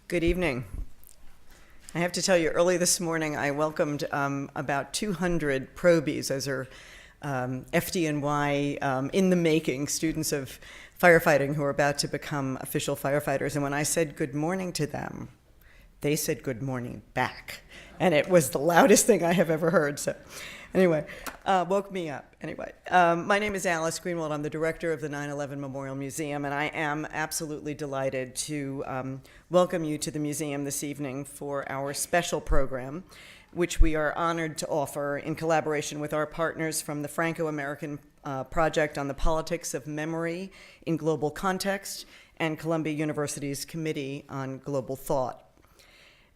Good evening. I have to tell you, early this morning I welcomed about 200 probies, those are FDNY in the making, students of firefighting who are about to become official firefighters. And when I said good morning to them, they said good morning back. And it was the loudest thing I have ever heard. So anyway, woke me up. Anyway, my name is Alice Greenwald. I'm the director of the 9/11 Memorial Museum, and I am absolutely delighted to welcome you to the museum this evening for our special program, which we are honored to offer in collaboration with our partners from the Franco-American Project on the Politics of Memory in Global Context and Columbia University's Committee on Global Thought.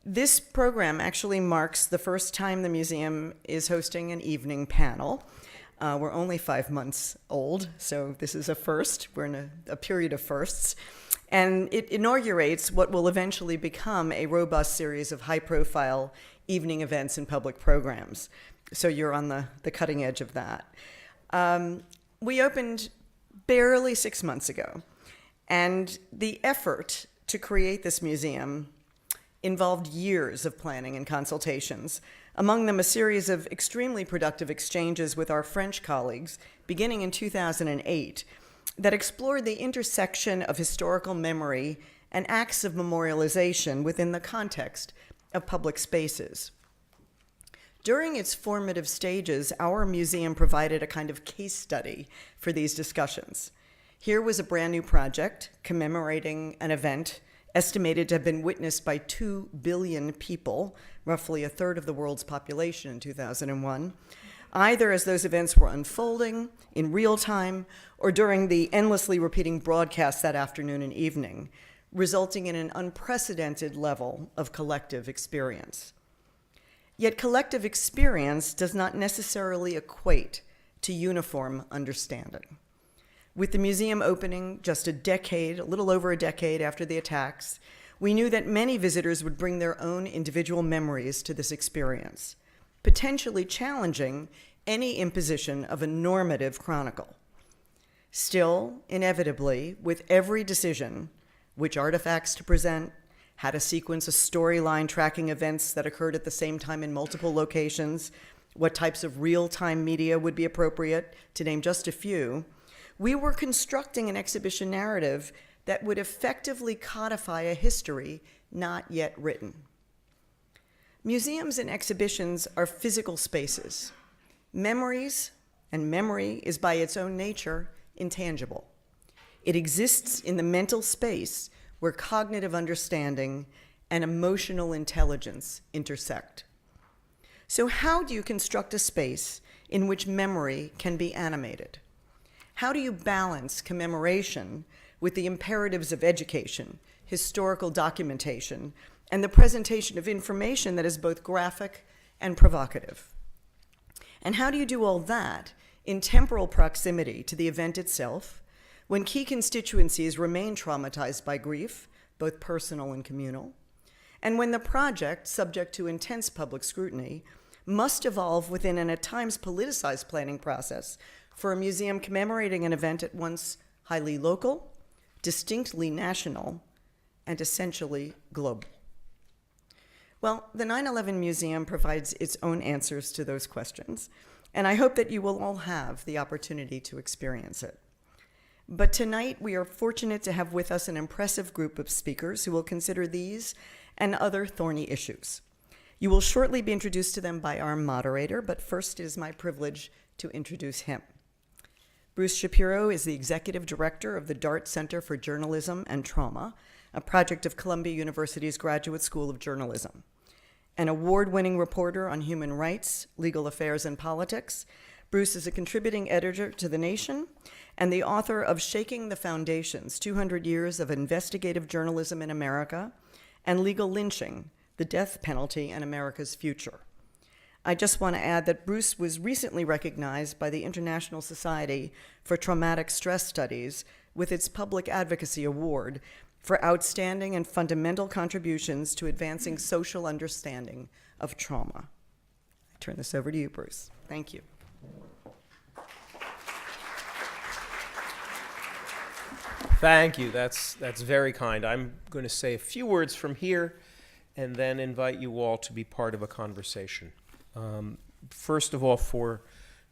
This program actually marks the first time the museum is hosting an evening panel. We're only 5 months old, so this is a first. We're in a period of firsts. And it inaugurates what will eventually become a robust series of high-profile evening events and public programs. So you're on the cutting edge of that. We opened barely 6 months ago, and the effort to create this museum involved years of planning and consultations, among them a series of extremely productive exchanges with our French colleagues beginning in 2008 that explored the intersection of historical memory and acts of memorialization within the context of public spaces. During its formative stages, our museum provided a kind of case study for these discussions. Here was a brand new project commemorating an event estimated to have been witnessed by 2 billion people, roughly a third of the world's population in 2001, either as those events were unfolding in real time or during the endlessly repeating broadcasts that afternoon and evening, resulting in an unprecedented level of collective experience. Yet collective experience does not necessarily equate to uniform understanding. With the museum opening just a little over a decade after the attacks, we knew that many visitors would bring their own individual memories to this experience, potentially challenging any imposition of a normative chronicle. Still, inevitably, with every decision, which artifacts to present, how to sequence a storyline tracking events that occurred at the same time in multiple locations, what types of real-time media would be appropriate, to name just a few, we were constructing an exhibition narrative that would effectively codify a history not yet written. Museums and exhibitions are physical spaces. Memories, and memory is by its own nature intangible. It exists in the mental space where cognitive understanding and emotional intelligence intersect. So how do you construct a space in which memory can be animated? How do you balance commemoration with the imperatives of education, historical documentation, and the presentation of information that is both graphic and provocative? And how do you do all that in temporal proximity to the event itself, when key constituencies remain traumatized by grief, both personal and communal, and when the project, subject to intense public scrutiny, must evolve within an at times politicized planning process for a museum commemorating an event at once highly local, distinctly national, and essentially global? Well, the 9/11 Museum provides its own answers to those questions, and I hope that you will all have the opportunity to experience it. But tonight, we are fortunate to have with us an impressive group of speakers who will consider these and other thorny issues. You will shortly be introduced to them by our moderator, but first it is my privilege to introduce him. Bruce Shapiro is the executive director of the Dart Center for Journalism and Trauma, a project of Columbia University's Graduate School of Journalism. An award-winning reporter on human rights, legal affairs, and politics, Bruce is a contributing editor to The Nation and the author of Shaking the Foundations, 200 Years of Investigative Journalism in America, and Legal Lynching, the Death Penalty and America's Future. I just want to add that Bruce was recently recognized by the International Society for Traumatic Stress Studies with its Public Advocacy Award for outstanding and fundamental contributions to advancing social understanding of trauma. I turn this over to you, Bruce. Thank you. Thank you. That's very kind. I'm going to say a few words from here and then invite you all to be part of a conversation. First of all, for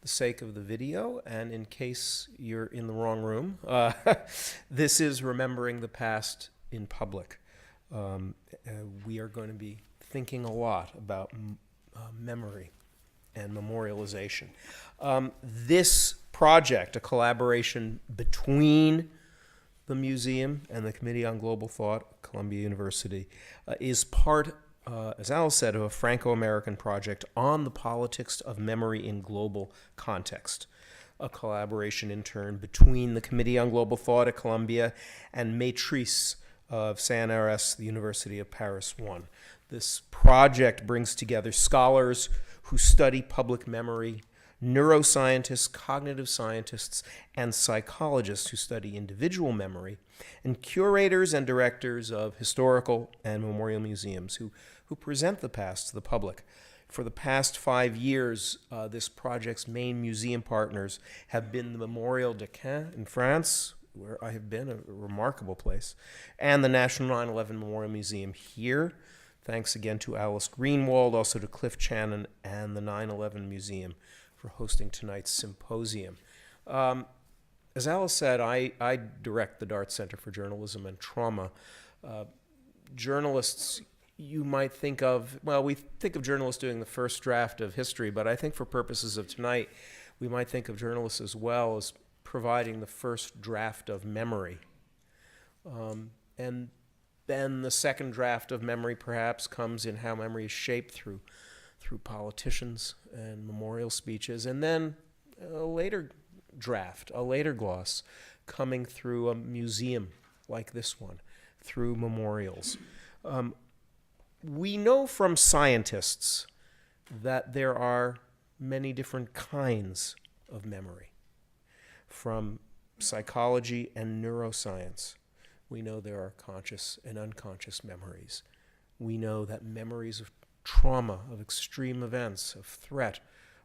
the sake of the video, and in case you're in the wrong room, this is Remembering the Past in Public. We are going to be thinking a lot about memory and memorialization. This project, a collaboration between the museum and the Committee on Global Thought at Columbia University, is part, as Alice said, of a Franco-American project on the politics of memory in global context. A collaboration in turn between the Committee on Global Thought at Columbia and Maîtrise of CNRS, the University of Paris I. This project brings together scholars who study public memory, neuroscientists, cognitive scientists, and psychologists who study individual memory, and curators and directors of historical and memorial museums who present the past to the public. For the past 5 years, this project's main museum partners have been the Memorial de Caen in France, where I have been, a remarkable place, and the National 9/11 Memorial Museum here. Thanks again to Alice Greenwald, also to Cliff Channon and the 9/11 Museum for hosting tonight's symposium. As Alice said, I direct the Dart Center for Journalism and Trauma. Journalists, you might think of, well, we think of journalists doing the first draft of history, but I think for purposes of tonight, we might think of journalists as well as providing the first draft of memory. And then the second draft of memory perhaps comes in how memory is shaped through politicians and memorial speeches, and then a later draft, a later gloss, coming through a museum like this one, through memorials. We know from scientists that there are many different kinds of memory. From psychology and neuroscience, we know there are conscious and unconscious memories. We know that memories of trauma, of extreme events, of threat,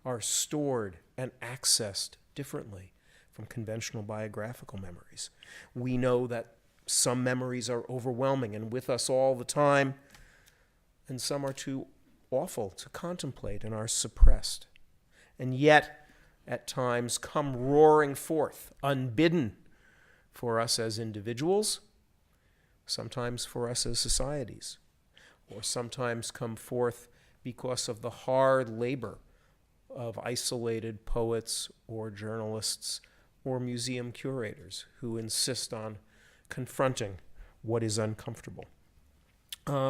are stored and accessed differently from conventional biographical memories. We know that some memories are overwhelming and with us all the time, and some are too awful to contemplate and are suppressed. And yet, at times, come roaring forth, unbidden, for us as individuals, sometimes for us as societies, or sometimes come forth because of the hard labor of isolated poets or journalists or museum curators who insist on confronting what is uncomfortable.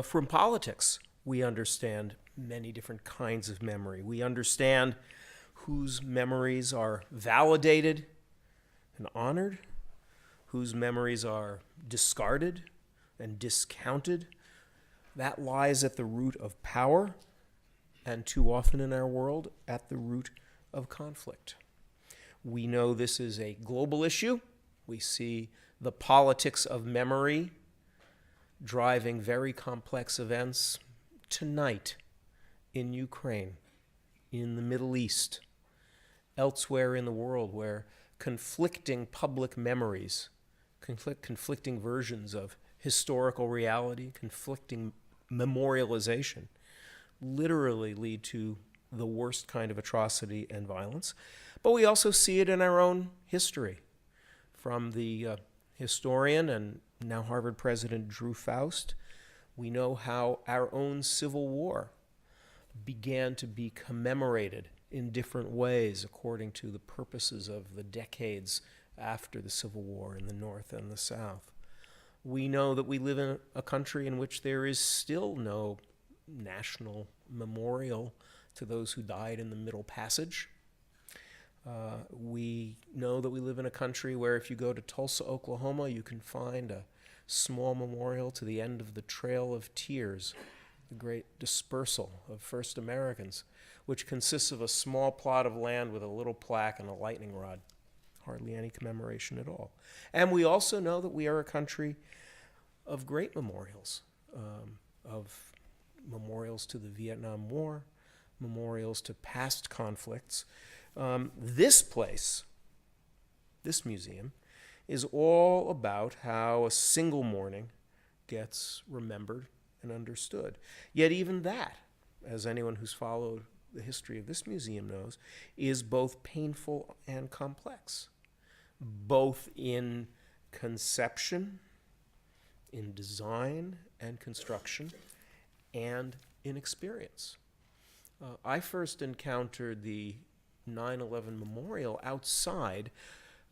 From politics, we understand many different kinds of memory. We understand whose memories are validated and honored, whose memories are discarded and discounted. That lies at the root of power, and too often in our world, at the root of conflict. We know this is a global issue. We see the politics of memory driving very complex events tonight in Ukraine, in the Middle East, elsewhere in the world where conflicting public memories, conflicting versions of historical reality, conflicting memorialization, literally lead to the worst kind of atrocity and violence. But we also see it in our own history. From the historian and now Harvard president Drew Faust, we know how our own Civil War began to be commemorated in different ways according to the purposes of the decades after the Civil War in the North and the South. We know that we live in a country in which there is still no national memorial to those who died in the Middle Passage. We know that we live in a country where if you go to Tulsa, Oklahoma, you can find a small memorial to the end of the Trail of Tears, the great dispersal of first Americans, which consists of a small plot of land with a little plaque and a lightning rod. Hardly any commemoration at all. And we also know that we are a country of great memorials, of memorials to the Vietnam War, memorials to past conflicts. This place, this museum, is all about how a single morning gets remembered and understood. Yet even that, as anyone who's followed the history of this museum knows, is both painful and complex, both in conception, in design and construction, and in experience. I first encountered the 9/11 memorial outside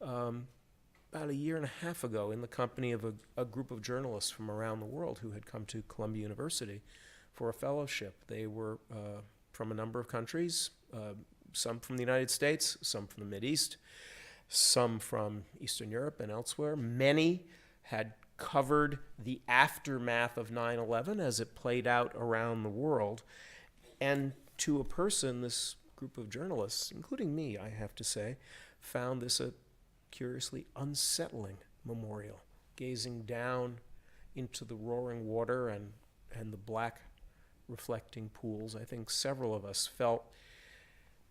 about a year and a half ago in the company of a group of journalists from around the world who had come to Columbia University for a fellowship. They were from a number of countries, some from the United States, some from the Mideast, some from Eastern Europe and elsewhere. Many had covered the aftermath of 9/11 as it played out around the world. And to a person, this group of journalists, including me, I have to say, found this a curiously unsettling memorial, gazing down into the roaring water and the black reflecting pools. I think several of us felt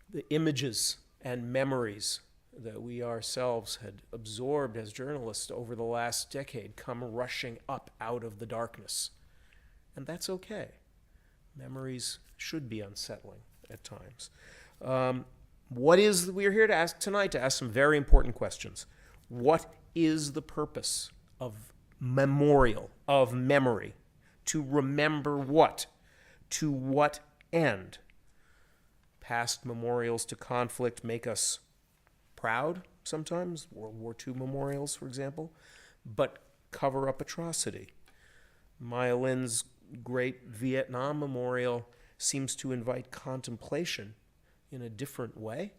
the images and memories that we ourselves had absorbed as journalists over the last decade come rushing up out of the darkness. And that's okay. Memories should be unsettling at times. We're here to ask tonight to ask some very important questions. What is the purpose of memorial, of memory? To remember what? To what end? Past memorials to conflict make us proud sometimes, World War II memorials, for example, but cover up atrocity. Maya Lin's great Vietnam memorial seems to invite contemplation in a different way,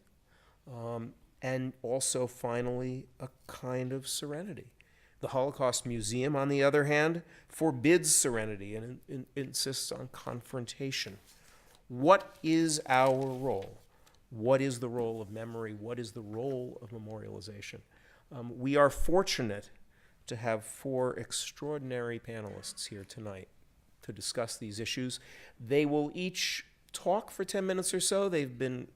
and also, finally, a kind of serenity. The Holocaust Museum, on the other hand, forbids serenity and insists on confrontation. What is our role? What is the role of memory? What is the role of memorialization? We are fortunate to have 4 extraordinary panelists here tonight to discuss these issues. They will each talk for 10 minutes or so. They've been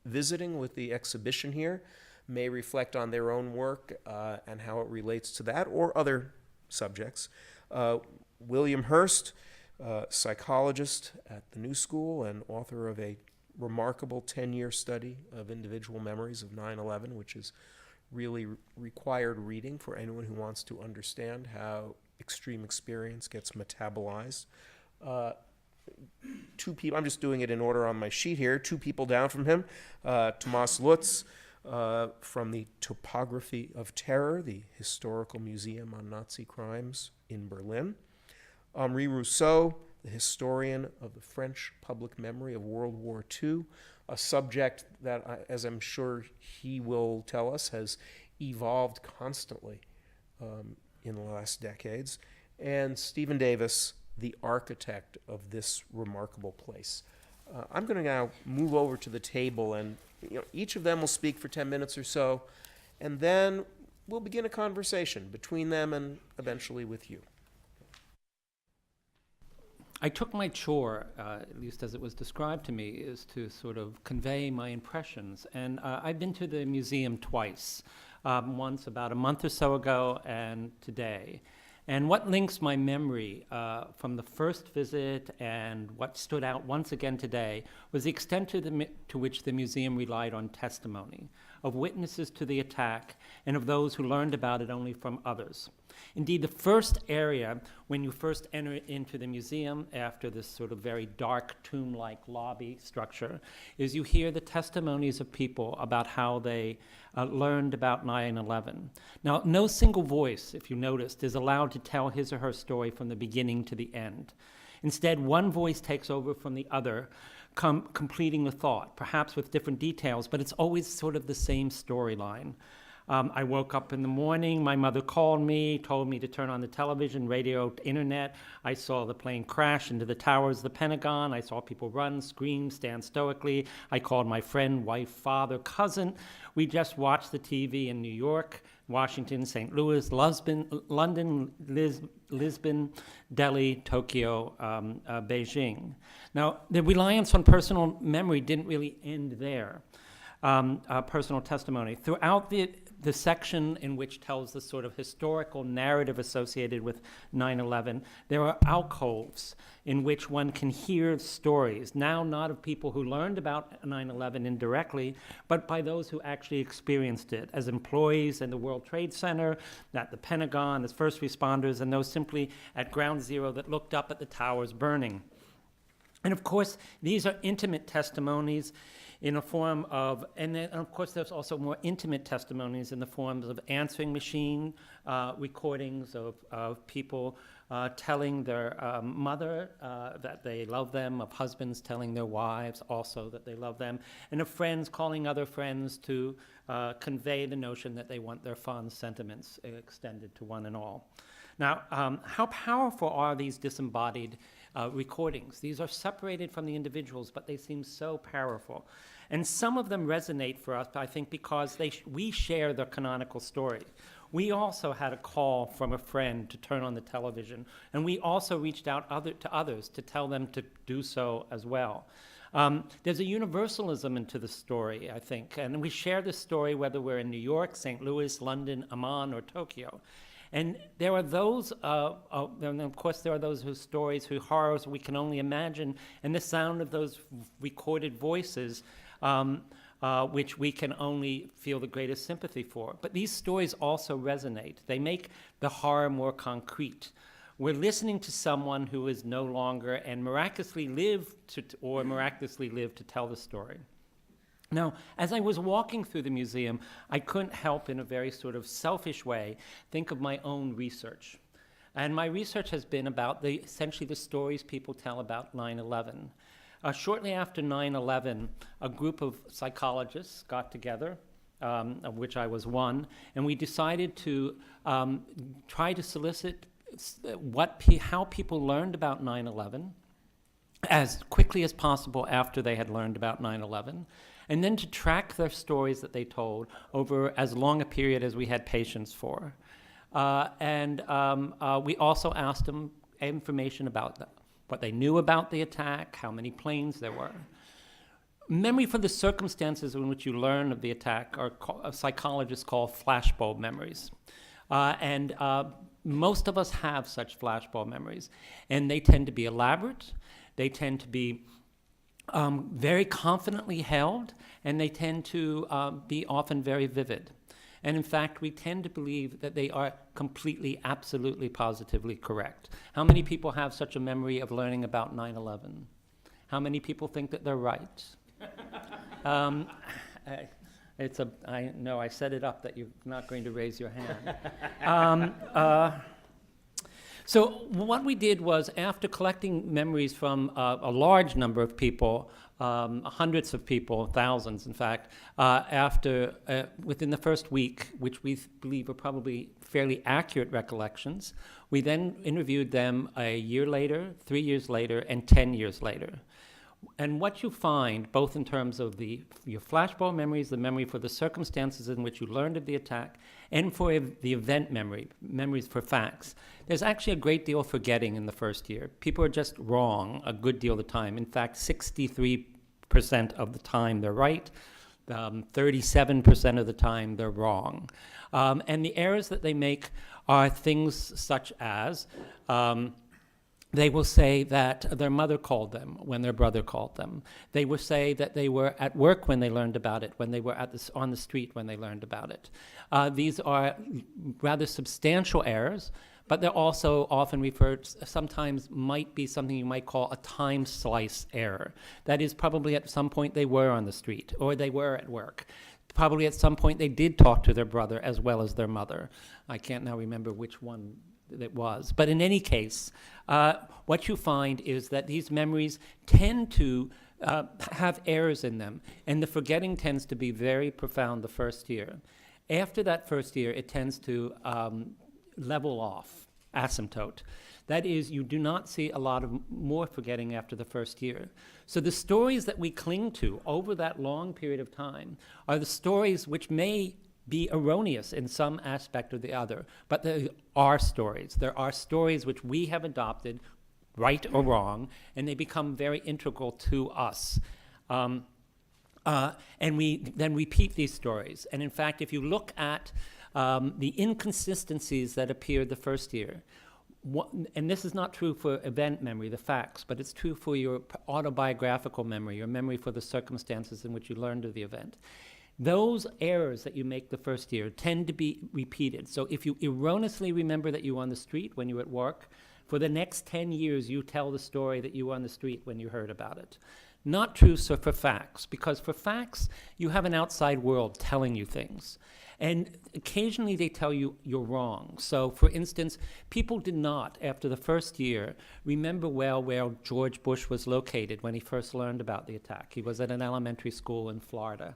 visiting with the exhibition here, may reflect on their own work and how it relates to that or other subjects. William Hirst, psychologist at the New School and author of a remarkable 10-year study of individual memories of 9/11, which is really required reading for anyone who wants to understand how extreme experience gets metabolized. 2 people, I'm just doing it in order on my sheet here, 2 people down from him, Tomas Lutz from the Topography of Terror, the historical museum on Nazi crimes in Berlin. Henri Rousso, the historian of the French public memory of World War II, a subject that, as I'm sure he will tell us, has evolved constantly in the last decades. And Stephen Davis, the architect of this remarkable place. I'm going to now move over to the table, and each of them will speak for 10 minutes or so, and then we'll begin a conversation between them and eventually with you. I took my chore, at least as it was described to me, is to sort of convey my impressions. And I've been to the museum twice, once about a month or so ago and today. And what links my memory from the first visit and what stood out once again today was the extent to which the museum relied on testimony of witnesses to the attack and of those who learned about it only from others. Indeed, the first area, when you first enter into the museum after this sort of very dark tomb-like lobby structure, is you hear the testimonies of people about how they learned about 9/11. Now, no single voice, if you noticed, is allowed to tell his or her story from the beginning to the end. Instead, one voice takes over from the other, completing the thought, perhaps with different details, but it's always sort of the same storyline. I woke up in the morning, my mother called me, told me to turn on the television, radio, internet. I saw the plane crash into the towers of the Pentagon. I saw people run, scream, stand stoically. I called my friend, wife, father, cousin. We just watched the TV in New York, Washington, St. Louis, London, Lisbon, Delhi, Tokyo, Beijing. Now, the reliance on personal memory didn't really end there. Personal testimony. Throughout the the section in which tells the sort of historical narrative associated with 9/11, there are alcoves in which one can hear stories, now not of people who learned about 9/11 indirectly, but by those who actually experienced it as employees in the World Trade Center, at the Pentagon, as first responders, and those simply at Ground Zero that looked up at the towers burning. And of course, these are intimate testimonies in a form of, and then of course there's also more intimate testimonies in the forms of answering machine recordings of people telling their mother that they love them, of husbands telling their wives also that they love them, and of friends calling other friends to convey the notion that they want their fond sentiments extended to one and all. Now, how powerful are these disembodied recordings? These are separated from the individuals, but they seem so powerful. And some of them resonate for us, I think, because we share the canonical story. We also had a call from a friend to turn on the television, and we also reached out to others to tell them to do so as well. There's a universalism into the story, I think, and we share this story whether we're in New York, St. Louis, London, Amman, or Tokyo. And there are those, and of course there are those whose stories, whose horrors we can only imagine, and the sound of those recorded voices, which we can only feel the greatest sympathy for. But these stories also resonate. They make the horror more concrete. We're listening to someone who is no longer and miraculously lived to tell the story. Now, as I was walking through the museum, I couldn't help in a very sort of selfish way think of my own research. And my research has been about essentially the stories people tell about 9/11. Shortly after 9/11, a group of psychologists got together, of which I was one, and we decided to try to solicit how people learned about 9/11 as quickly as possible after they had learned about 9/11, and then to track their stories that they told over as long a period as we had patience for. We also asked them information about what they knew about the attack, how many planes there were. Memory for the circumstances in which you learn of the attack are psychologists call flashbulb memories. Most of us have such flashbulb memories, and they tend to be elaborate, they tend to be very confidently held, and they tend to be often very vivid. And in fact, we tend to believe that they are completely, absolutely, positively correct. How many people have such a memory of learning about 9/11? How many people think that they're right? I know I set it up that you're not going to raise your hand. So what we did was, after collecting memories from a large number of people, hundreds of people, thousands in fact, within the first week, which we believe are probably fairly accurate recollections, we then interviewed them a year later, 3 years later, and 10 years later. And what you find, both in terms of your flashbulb memories, the memory for the circumstances in which you learned of the attack, and for the event memories for facts, there's actually a great deal of forgetting in the first year. People are just wrong a good deal of the time. In fact, 63% of the time they're right, 37% of the time they're wrong. And the errors that they make are things such as they will say that their mother called them when their brother called them. They will say that they were at work when they learned about it, when they were on the street when they learned about it. These are rather substantial errors, but they're also often sometimes might be something you might call a time slice error. That is, probably at some point they were on the street or they were at work. Probably at some point they did talk to their brother as well as their mother. I can't now remember which one it was. But in any case, what you find is that these memories tend to have errors in them, and the forgetting tends to be very profound the first year. After that first year, it tends to level off, asymptote. That is, you do not see a lot of more forgetting after the first year. So the stories that we cling to over that long period of time are the stories which may be erroneous in some aspect or the other, but there are stories. There are stories which we have adopted, right or wrong, and they become very integral to us. And we then repeat these stories. And in fact, if you look at the inconsistencies that appeared the first year, and this is not true for event memory, the facts, but it's true for your autobiographical memory, your memory for the circumstances in which you learned of the event. Those errors that you make the first year tend to be repeated. So if you erroneously remember that you were on the street when you were at work, for the next 10 years you tell the story that you were on the street when you heard about it. Not true so for facts, because for facts, you have an outside world telling you things. And occasionally they tell you you're wrong. So, for instance, people did not, after the first year, remember well where George Bush was located when he first learned about the attack. He was at an elementary school in Florida.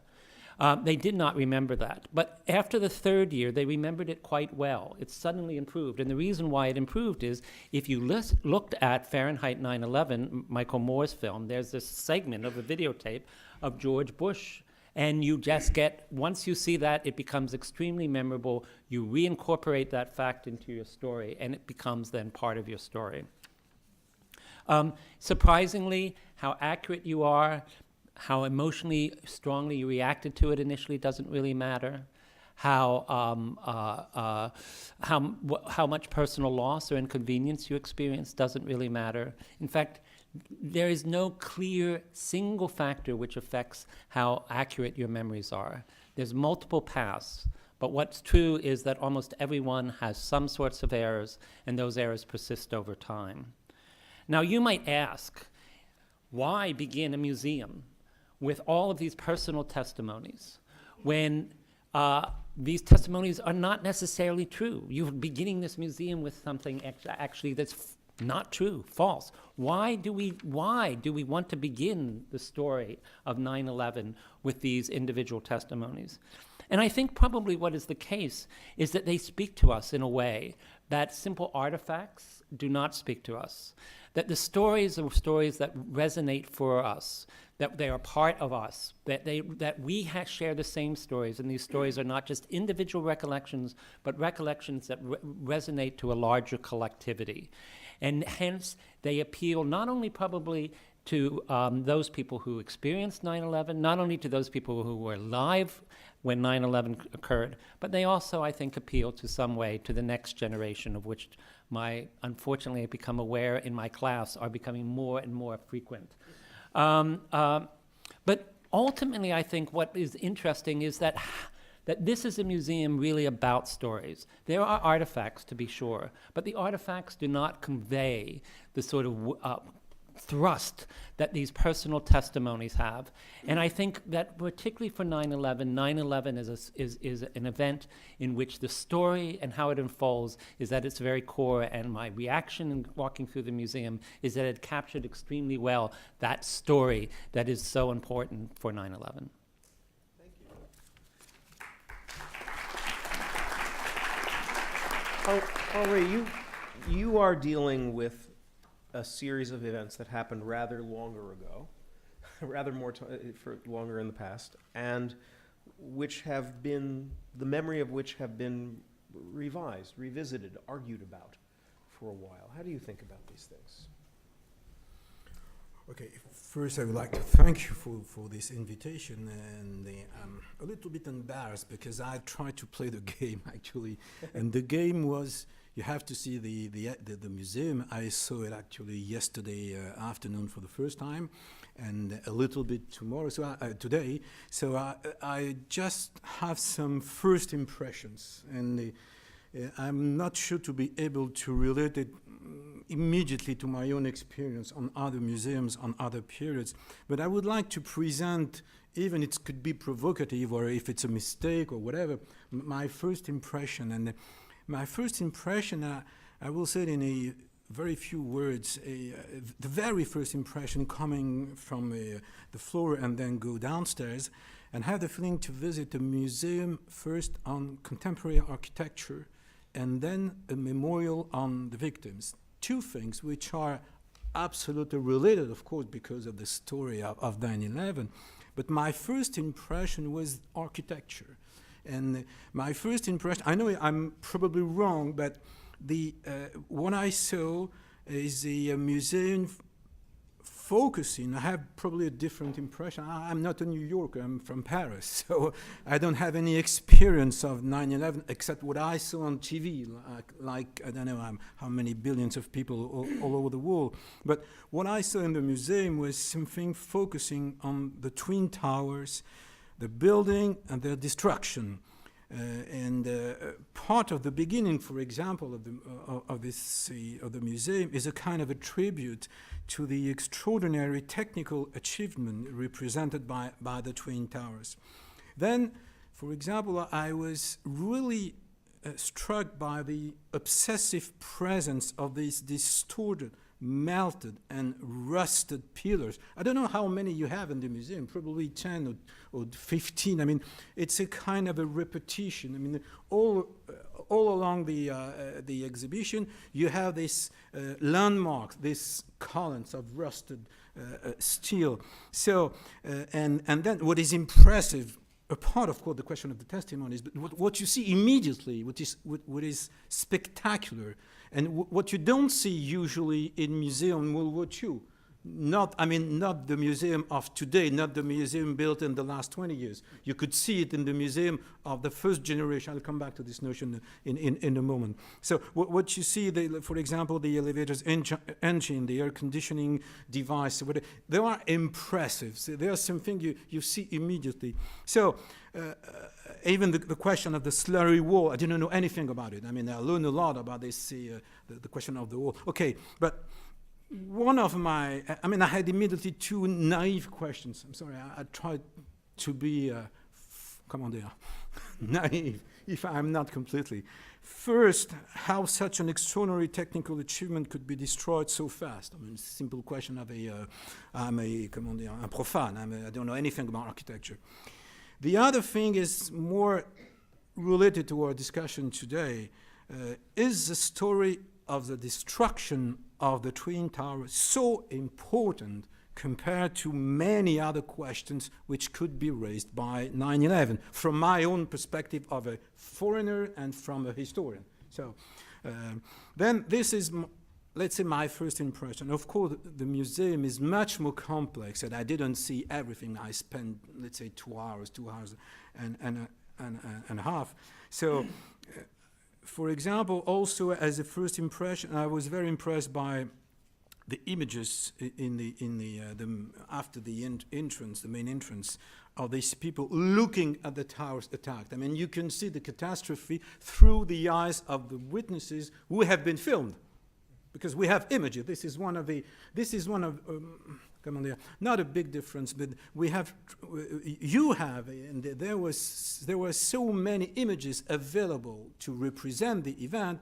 They did not remember that. But after the third year, they remembered it quite well. It suddenly improved. And the reason why it improved is if you looked at Fahrenheit 9/11, Michael Moore's film, there's this segment of a videotape of George Bush. And you just get, once you see that, it becomes extremely memorable. You reincorporate that fact into your story, and it becomes then part of your story. Surprisingly, how accurate you are, how emotionally strongly you reacted to it initially doesn't really matter. How much personal loss or inconvenience you experience doesn't really matter. In fact, there is no clear single factor which affects how accurate your memories are. There's multiple paths, but what's true is that almost everyone has some sorts of errors, and those errors persist over time. Now, you might ask, why begin a museum with all of these personal testimonies when these testimonies are not necessarily true? You're beginning this museum with something actually that's not true, false. Why do we want to begin the story of 9/11 with these individual testimonies? And I think probably what is the case is that they speak to us in a way that simple artifacts do not speak to us. That the stories are stories that resonate for us, that they are part of us, that we share the same stories, and these stories are not just individual recollections, but recollections that resonate to a larger collectivity. And hence, they appeal not only probably to those people who experienced 9/11, not only to those people who were alive when 9/11 occurred, but they also, I think, appeal to some way to the next generation, of which unfortunately, I've become aware in my class are becoming more and more frequent. But ultimately, I think what is interesting is that this is a museum really about stories. There are artifacts, to be sure, but the artifacts do not convey the sort of thrust that these personal testimonies have. And I think that particularly for 9/11, 9/11 is an event in which the story and how it unfolds is at its very core, and my reaction in walking through the museum is that it captured extremely well that story that is so important for 9/11. Henri, you are dealing with a series of events that happened rather longer ago, for longer in the past, and which have been, the memory of which have been revised, revisited, argued about for a while. How do you think about these things? Okay, first I would like to thank you for this invitation, and I'm a little bit embarrassed because I tried to play the game actually, and the game was, you have to see the museum. I saw it actually yesterday afternoon for the first time, and a little bit tomorrow, today. So I just have some first impressions, and I'm not sure to be able to relate it immediately to my own experience on other museums, on other periods. But I would like to present, even it could be provocative or if it's a mistake or whatever, my first impression. And my first impression, I will say it in a very few words. The very first impression coming from the floor and then go downstairs and have the feeling to visit a museum first on contemporary architecture and then a memorial on the victims. Two things which are absolutely related, of course, because of the story of 9/11. But my first impression was architecture. And my first impression, I know I'm probably wrong, but what I saw is a museum focusing, I have probably a different impression. I'm not a New Yorker, I'm from Paris, so I don't have any experience of 9/11 except what I saw on TV, like I don't know how many billions of people all over the world. But what I saw in the museum was something focusing on the Twin Towers, the building and their destruction. And part of the beginning, for example, of the museum is a kind of a tribute to the extraordinary technical achievement represented by the Twin Towers. Then, for example, I was really struck by the obsessive presence of these distorted, melted and rusted pillars. I don't know how many you have in the museum, probably 10 or 15. I mean, it's a kind of a repetition. I mean, all along the exhibition, you have this landmark, these columns of rusted steel. So, and then what is impressive, apart, of course, the question of the testimonies, but what you see immediately, what is spectacular, and what you don't see usually in museum World War II. Not the museum of today, not the museum built in the last 20 years. You could see it in the museum of the first generation. I'll come back to this notion in a moment. So what you see, for example, the elevator's engine, the air conditioning device, they are impressive. So they are something you see immediately. So even the question of the slurry wall, I didn't know anything about it. I mean, I learned a lot about this, the question of the wall. Okay, but one of I had immediately two naive questions. I'm sorry, I tried to be, naive, if I'm not completely. First, how such an extraordinary technical achievement could be destroyed so fast? I mean, it's a simple question of I'm a profane, I don't know anything about architecture. The other thing is more related to our discussion today, is the story of the destruction of the Twin Towers so important compared to many other questions which could be raised by 9/11 from my own perspective of a foreigner and from a historian. So then this is, let's say, my first impression. Of course, the museum is much more complex, and I didn't see everything. I spent, let's say, 2 hours and a half. So for example, also as a first impression, I was very impressed by the images after the entrance, the main entrance, of these people looking at the towers attacked. I mean, you can see the catastrophe through the eyes of the witnesses who have been filmed, because we have images. This is one of not a big difference, but and there were so many images available to represent the event,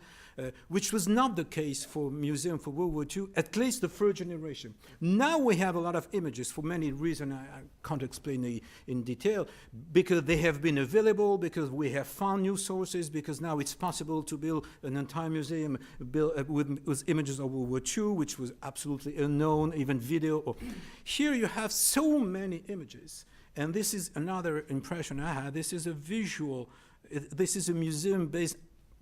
which was not the case for Museum for World War II, at least the first generation. Now we have a lot of images for many reasons I can't explain in detail, because they have been available, because we have found new sources, because now it's possible to build an entire museum with images of World War II, which was absolutely unknown, even video. Here you have so many images, and this is another impression I had. This is a museum based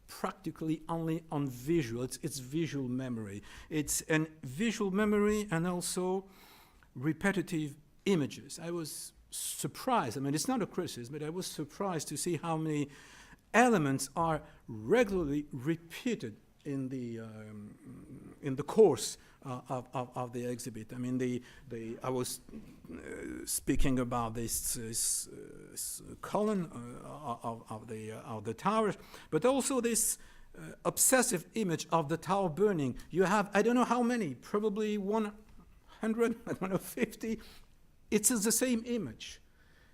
practically only on visual. It's visual memory. It's an visual memory and also repetitive images. I was surprised. I mean, it's not a criticism, but I was surprised to see how many elements are regularly repeated in the course of the exhibit. I mean, I was speaking about this column of the towers, but also this obsessive image of the tower burning. You have, I don't know how many, probably 100, I don't know, 50. It's the same image,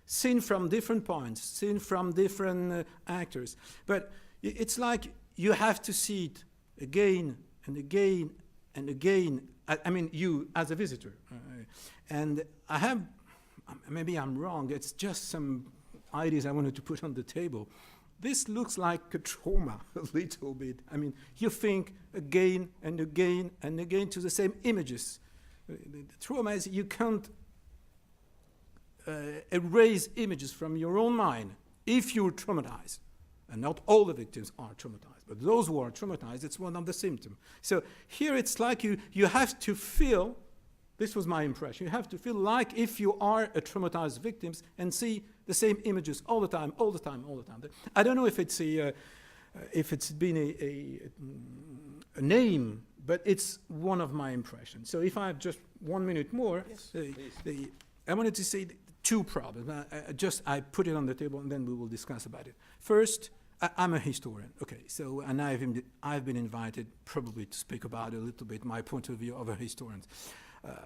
seen from different points, seen from different actors. But it's like you have to see it again and again and again. I mean, you as a visitor. And I have, maybe I'm wrong, it's just some ideas I wanted to put on the table. This looks like a trauma a little bit. I mean, you think again and again and again to the same images. The trauma is you can't erase images from your own mind if you're traumatized. And not all the victims are traumatized, but those who are traumatized, it's one of the symptoms. So here it's like you have to feel This was my impression. You have to feel like if you are a traumatized victim and see the same images all the time, all the time, all the time. I don't know if it's if it's been a name, but it's one of my impressions. So if I have just 1 minute more, Yes, I wanted to say two problems. I put it on the table and then we will discuss about it. First, I'm a historian. Okay, so and I've been invited probably to speak about a little bit my point of view of a historian.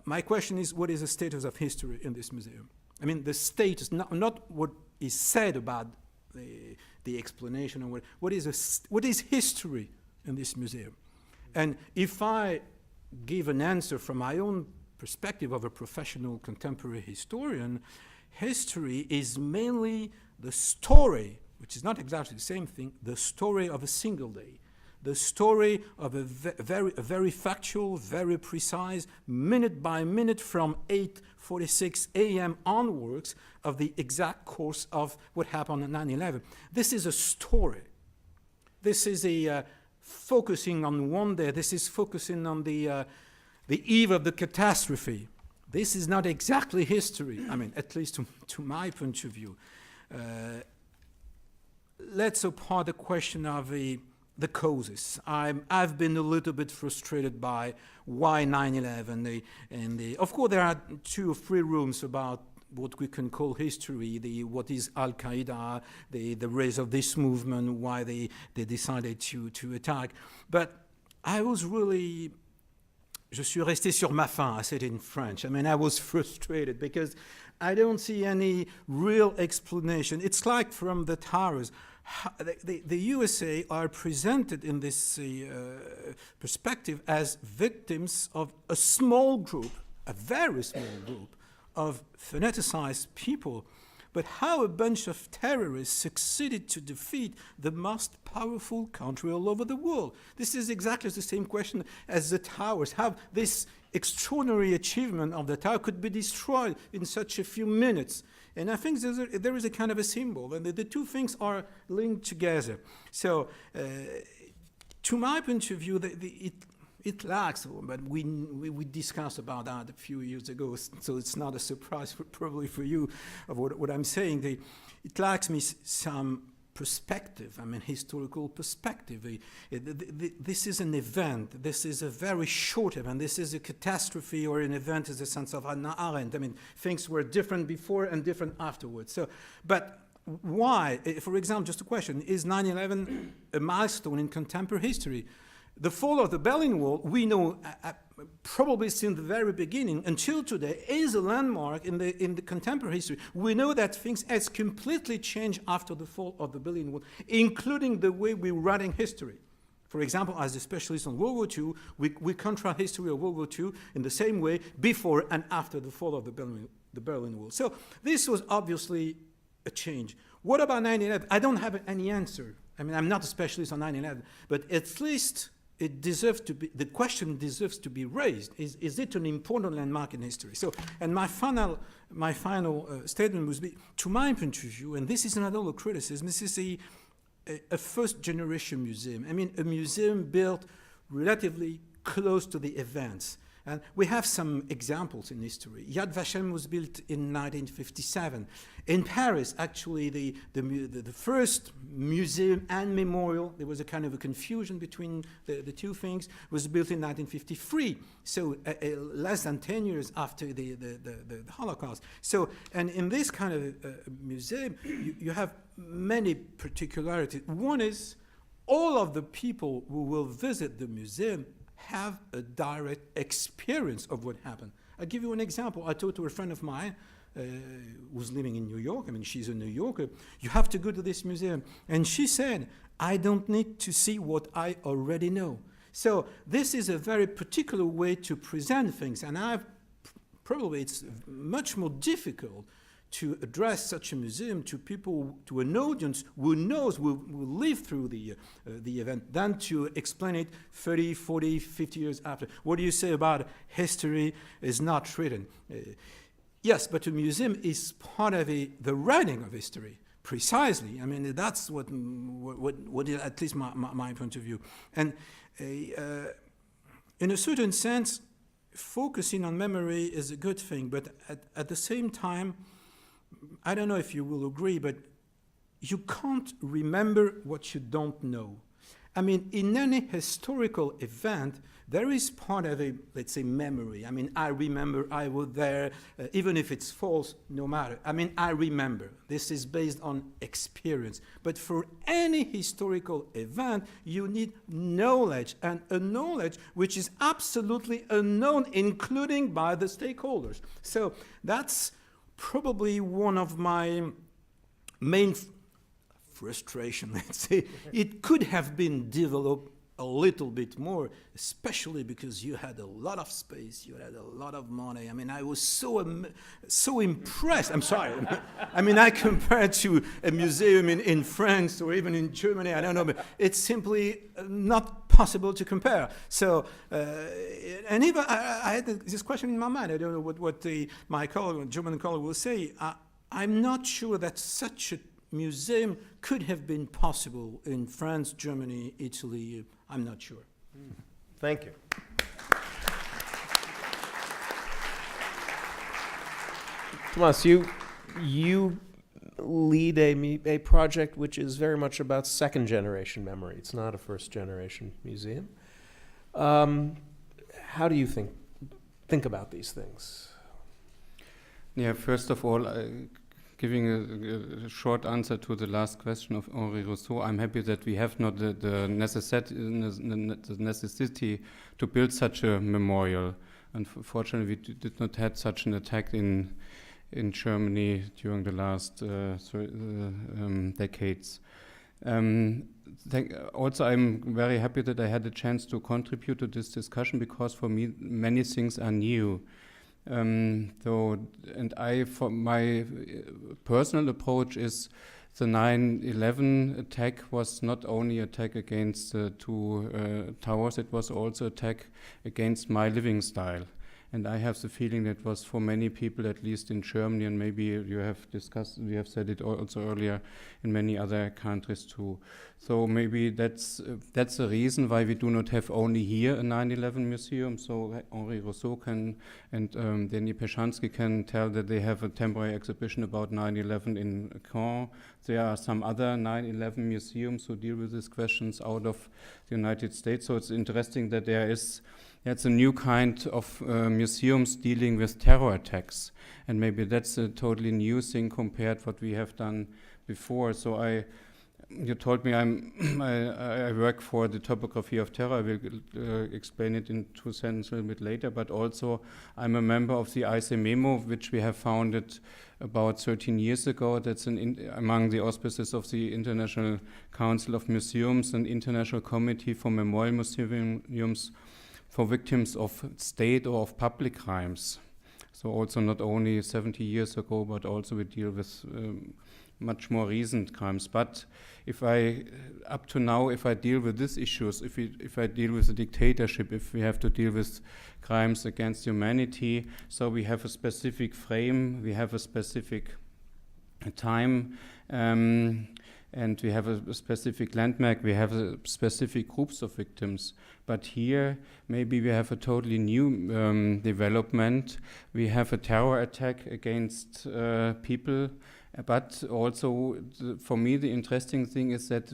My question is, what is the status of history in this museum? I mean, the status, not what is said about the explanation, or what is history in this museum? And if I give an answer from my own perspective of a professional contemporary historian, history is mainly the story, which is not exactly the same thing, the story of a single day. The story of a very factual, very precise, minute by minute from 8:46 a.m. onwards of the exact course of what happened on 9/11. This is a story. This is focusing on one day. This is focusing on the eve of the catastrophe. This is not exactly history. I mean, at least to my point of view. Let's apart the question of the causes. I've been a little bit frustrated by why 9/11. Of course, there are 2 or 3 rooms about what we can call history, what is Al-Qaeda, the rise of this movement, why they decided to attack. But I was really, je suis resté sur ma faim, I said in French. I mean, I was frustrated because I don't see any real explanation. It's like from the towers. The USA are presented in this perspective as victims of a small group, a very small group of fanaticized people. But how a bunch of terrorists succeeded to defeat the most powerful country all over the world? This is exactly the same question as the towers. How this extraordinary achievement of the tower could be destroyed in such a few minutes. And I think there is a kind of a symbol, and the two things are linked together. So, to my point of view, it lacks, but we discussed about that a few years ago, so it's not a surprise probably for you of what I'm saying. It lacks me some perspective, I mean historical perspective. This is an event, this is a very short event, this is a catastrophe or an event in the sense of Hannah Arendt. I mean, things were different before and different afterwards. So, but why, for example, just a question, is 9/11 a milestone in contemporary history? The fall of the Berlin Wall, we know probably since the very beginning until today, is a landmark in the contemporary history. We know that things has completely changed after the fall of the Berlin Wall, including the way we're writing history. For example, as a specialist on World War II, we contrast history of World War II in the same way before and after the fall of the Berlin Wall. So this was obviously a change. What about 9/11? I don't have any answer. I mean, I'm not a specialist on 9/11, but at least the question deserves to be raised. Is it an important landmark in history? So, and my final statement must be, to my point of view, and this is not all a criticism, this is a first generation museum. I mean, a museum built relatively close to the events. And we have some examples in history. Yad Vashem was built in 1957. In Paris, actually, the first museum and memorial, there was a kind of a confusion between the two things, was built in 1953. So less than 10 years after the Holocaust. So, and in this kind of museum, you have many particularities. One is all of the people who will visit the museum have a direct experience of what happened. I'll give you an example. I talked to a friend of mine who's living in New York. I mean, she's a New Yorker. You have to go to this museum. And she said, I don't need to see what I already know. So this is a very particular way to present things. And probably it's much more difficult to address such a museum to people, to an audience who knows, will live through the event, than to explain it 30, 40, 50 years after. What do you say about history is not written? Yes, but a museum is part of the writing of history, precisely. I mean, that's what is at least my point of view. And in a certain sense, focusing on memory is a good thing, but at the same time, I don't know if you will agree, but you can't remember what you don't know. I mean, in any historical event, there is part of a, let's say, memory. I mean, I remember I was there, even if it's false, no matter. I mean, I remember. This is based on experience. But for any historical event, you need knowledge, and a knowledge which is absolutely unknown, including by the stakeholders. So that's probably one of my main frustration, let's say. It could have been developed a little bit more, especially because you had a lot of space, you had a lot of money. I mean, I was so impressed. I'm sorry. I mean, I compare it to a museum in France or even in Germany, I don't know, but it's simply not possible to compare. So, and even I had this question in my mind. I don't know what my colleague, German colleague, will say. I'm not sure that such a museum could have been possible in France, Germany, Italy. I'm not sure. Thank you. Tomas, you lead a project which is very much about second generation memory. It's not a first generation museum. How do you think about these things? Yeah, first of all, giving a short answer to the last question of Henri Rousso, I'm happy that we have not the necessity to build such a memorial. Unfortunately, we did not have such an attack in Germany during the last decades. Also, I'm very happy that I had a chance to contribute to this discussion, because for me, many things are new. For my personal approach is the 9/11 attack was not only attack against the two towers, it was also attack against my living style. And I have the feeling that was for many people, at least in Germany, and maybe you have said it also earlier in many other countries too. So maybe that's the reason why we do not have only here a 9/11 museum. So Henri Rousso can and Denis Peshansky can tell that they have a temporary exhibition about 9/11 in Caen. There are some other 9/11 museums who deal with these questions out of the United States. So it's interesting that it's a new kind of museums dealing with terror attacks, and maybe that's a totally new thing compared what we have done before. So you told me I work for the Topography of Terror. I will explain it in 2 sentences a little bit later, but also I'm a member of the ICMEMO, which we have founded about 13 years ago. That's among the auspices of the International Council of Museums, an international committee for memorial museums for victims of state or of public crimes. So also not only 70 years ago, but also we deal with much more recent crimes. But if I deal with these issues, if I deal with the dictatorship, if we have to deal with crimes against humanity, so we have a specific frame, we have a specific time, and we have a specific landmark, we have a specific groups of victims. But here, maybe we have a totally new development. We have a terror attack against people, but also, for me, the interesting thing is that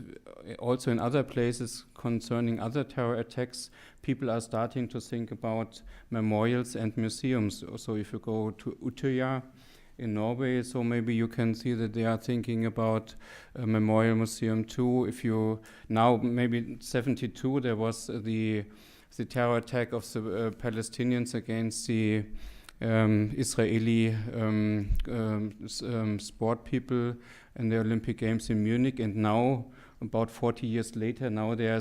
also in other places concerning other terror attacks, people are starting to think about memorials and museums. So if you go to Utøya in Norway, so maybe you can see that they are thinking about a memorial museum too. If you now, maybe 72, there was the terror attack of the Palestinians against the Israeli sport people in the Olympic Games in Munich, and now about 40 years later, now there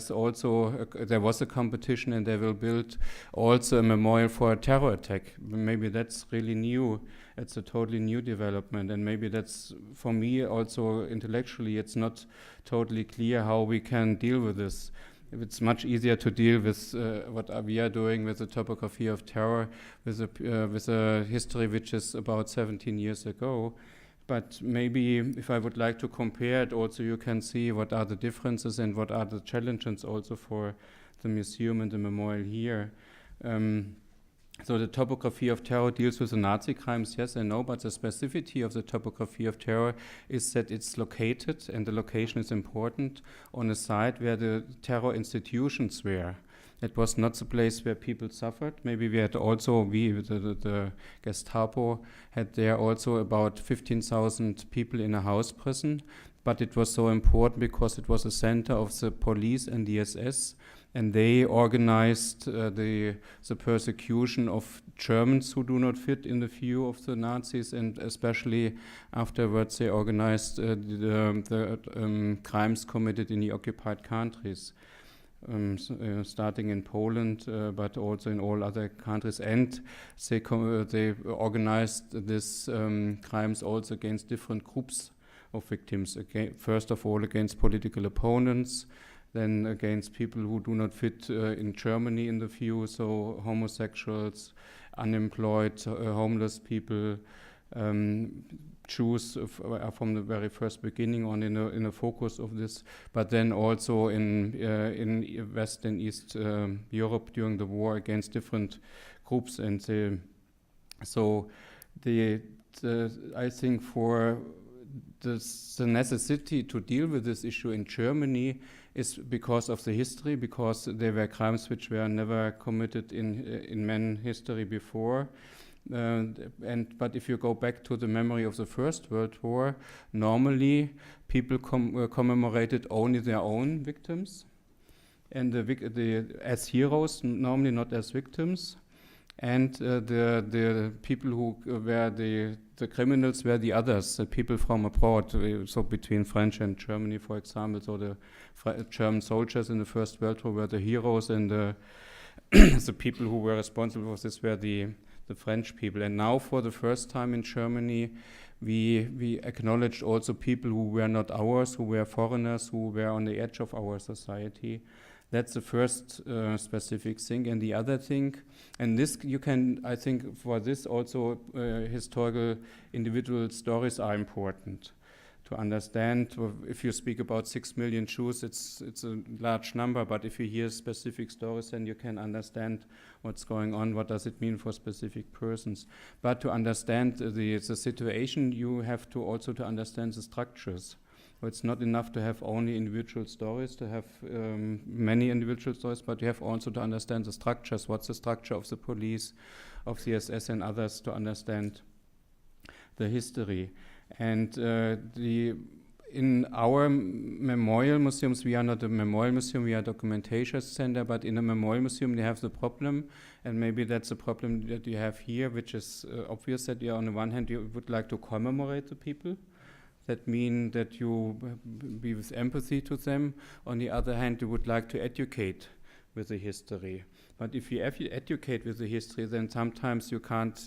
was a competition, and they will build also a memorial for a terror attack. Maybe that's really new. It's a totally new development, and maybe that's, for me also intellectually, it's not totally clear how we can deal with this. It's much easier to deal with what we are doing with the Topography of Terror, with a history which is about 17 years ago. But maybe if I would like to compare it also, you can see what are the differences and what are the challenges also for the museum and the memorial here. So the topography of terror deals with the Nazi crimes, yes and no, but the specificity of the topography of terror is that it's located, and the location is important, on a site where the terror institutions were. It was not the place where people suffered. Maybe we had also, the Gestapo had there also about 15,000 people in a house prison, but it was so important because it was a center of the police and the SS, and they organized the persecution of Germans who do not fit in the view of the Nazis, and especially afterwards they organized the crimes committed in the occupied countries. Starting in Poland, but also in all other countries, and they organized these crimes also against different groups of victims. First of all, against political opponents, then against people who do not fit in Germany in the view, so homosexuals, unemployed, homeless people. Jews are from the very first beginning on in a focus of this, but then also in West and East Europe during the war against different groups, and I think for the necessity to deal with this issue in Germany is because of the history, because there were crimes which were never committed in man history before. But if you go back to the memory of the First World War, normally people commemorated only their own victims, and as heroes, normally not as victims. And the people who were the criminals were the others, the people from abroad, so between French and Germany, for example. So the German soldiers in the First World War were the heroes, and the people who were responsible for this were the French people. And now for the first time in Germany, we acknowledged also people who were not ours, who were foreigners, who were on the edge of our society. That's the first specific thing. And the other thing, and this you can, I think for this also historical individual stories are important to understand. If you speak about 6 million Jews, it's a large number, but if you hear specific stories, then you can understand what's going on, what does it mean for specific persons. But to understand the situation, you have to also to understand the structures. So it's not enough to have only individual stories, to have many individual stories, but you have also to understand the structures. What's the structure of the police, of the SS and others, to understand the history. And in our memorial museums, we are not a memorial museum, we are a documentation center, but in a memorial museum they have the problem, and maybe that's a problem that you have here, which is obvious that on the one hand you would like to commemorate the people. That means that you be with empathy to them. On the other hand, you would like to educate with the history. But if you educate with the history, then sometimes you can't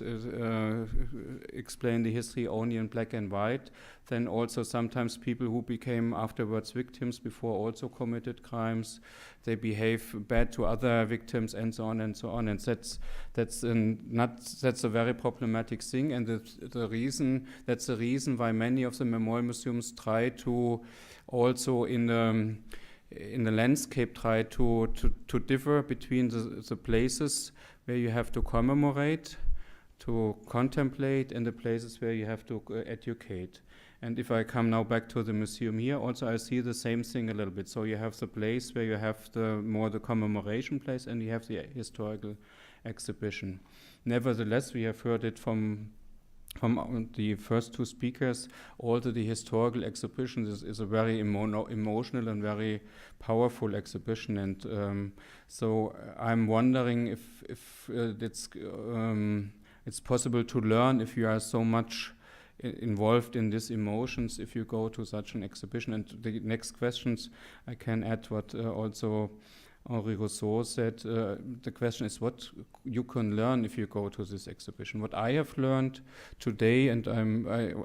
explain the history only in black and white. Then also sometimes people who became afterwards victims before also committed crimes, they behave bad to other victims and so on and so on. And that's a very problematic thing. And that's the reason why many of the memorial museums try to also in the landscape try to differ between the places where you have to commemorate, to contemplate, and the places where you have to educate. And if I come now back to the museum here, also I see the same thing a little bit. So you have the place where you have the commemoration place, and you have the historical exhibition. Nevertheless, we have heard it from the first two speakers, also the historical exhibition is a very emotional and very powerful exhibition. And so I'm wondering if it's possible to learn if you are so much involved in these emotions if you go to such an exhibition. And the next questions I can add what also Henri Rousso said, the question is what you can learn if you go to this exhibition. What I have learned today, and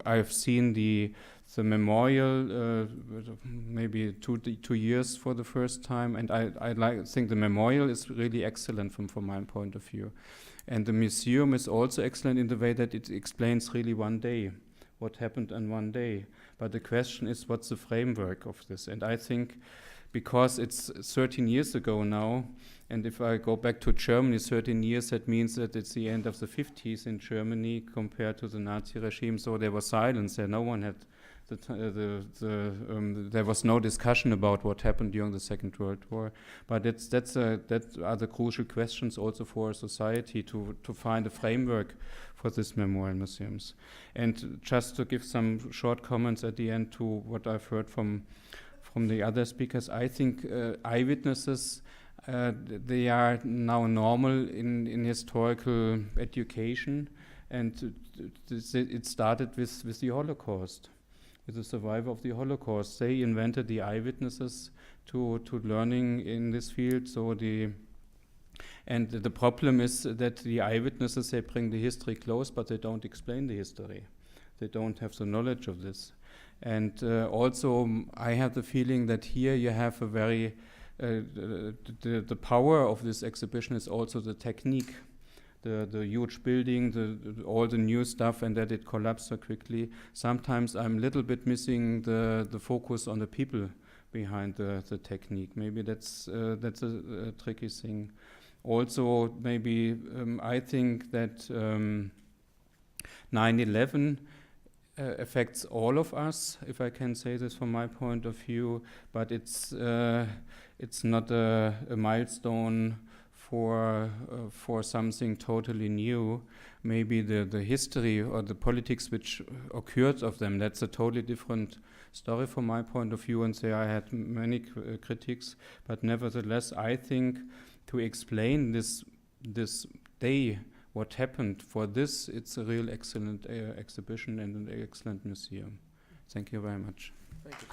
I have seen the memorial maybe two years for the first time, and I think the memorial is really excellent from my point of view. And the museum is also excellent in the way that it explains really one day, what happened in one day. But the question is, what's the framework of this? And I think because it's 13 years ago now, and if I go back to Germany, 13 years, that means that it's the end of the 50s in Germany compared to the Nazi regime. So there was silence there. No one had there was no discussion about what happened during the Second World War. But that are the crucial questions also for a society to find a framework for these memorial museums. And just to give some short comments at the end to what I've heard from the other speakers, I think eyewitnesses, they are now normal in historical education, and it started with the Holocaust, with the survivor of the Holocaust. They invented the eyewitnesses to learning in this field. And the problem is that the eyewitnesses, they bring the history close, but they don't explain the history. They don't have the knowledge of this. And also, I have the feeling that here you have a very, the power of this exhibition is also the technique, the huge building, all the new stuff, and that it collapsed so quickly. Sometimes I'm a little bit missing the focus on the people behind the technique. Maybe that's a tricky thing. Also, maybe I think that 9/11 affects all of us, if I can say this from my point of view, but it's not a milestone for something totally new. Maybe the history or the politics which occurred of them, that's a totally different story from my point of view, and there I had many critiques, but nevertheless I think to explain this day, what happened for this, it's a real excellent exhibition and an excellent museum. Thank you very much. Thank you,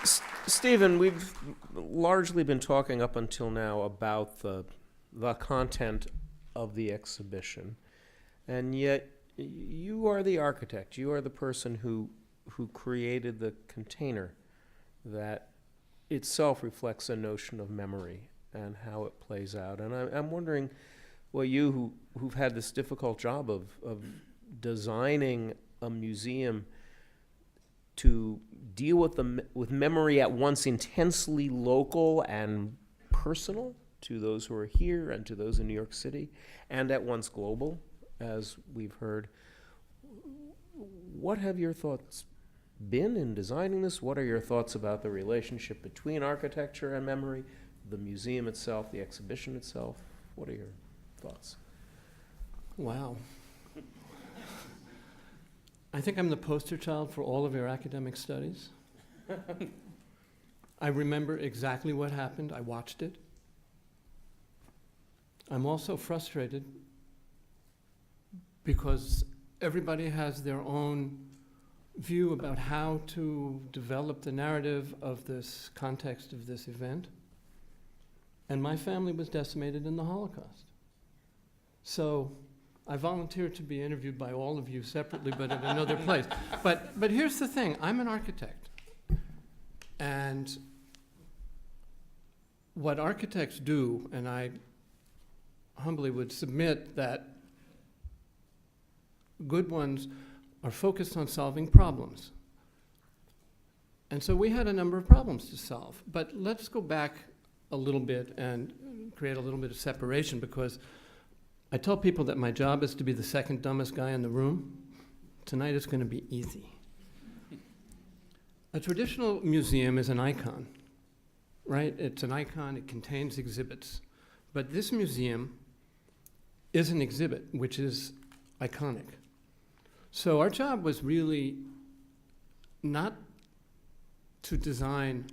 Gus. Stephen, we've largely been talking up until now about the content of the exhibition, and yet you are the architect. You are the person who created the container that itself reflects a notion of memory and how it plays out. And I'm wondering, well, you who've had this difficult job of designing a museum to deal with memory at once intensely local and personal to those who are here and to those in New York City, and at once global, as we've heard. What have your thoughts been in designing this? What are your thoughts about the relationship between architecture and memory, the museum itself, the exhibition itself? What are your thoughts? Wow. I think I'm the poster child for all of your academic studies. I remember exactly what happened. I watched it. I'm also frustrated because everybody has their own view about how to develop the narrative of this context of this event. And my family was decimated in the Holocaust. So I volunteered to be interviewed by all of you separately, but at another place. But here's the thing, I'm an architect. And what architects do, and I humbly would submit that good ones are focused on solving problems. And so we had a number of problems to solve. But let's go back a little bit and create a little bit of separation, because I tell people that my job is to be the second dumbest guy in the room. Tonight it's going to be easy. A traditional museum is an icon, right? It's an icon, it contains exhibits. But this museum is an exhibit, which is iconic. So our job was really not to design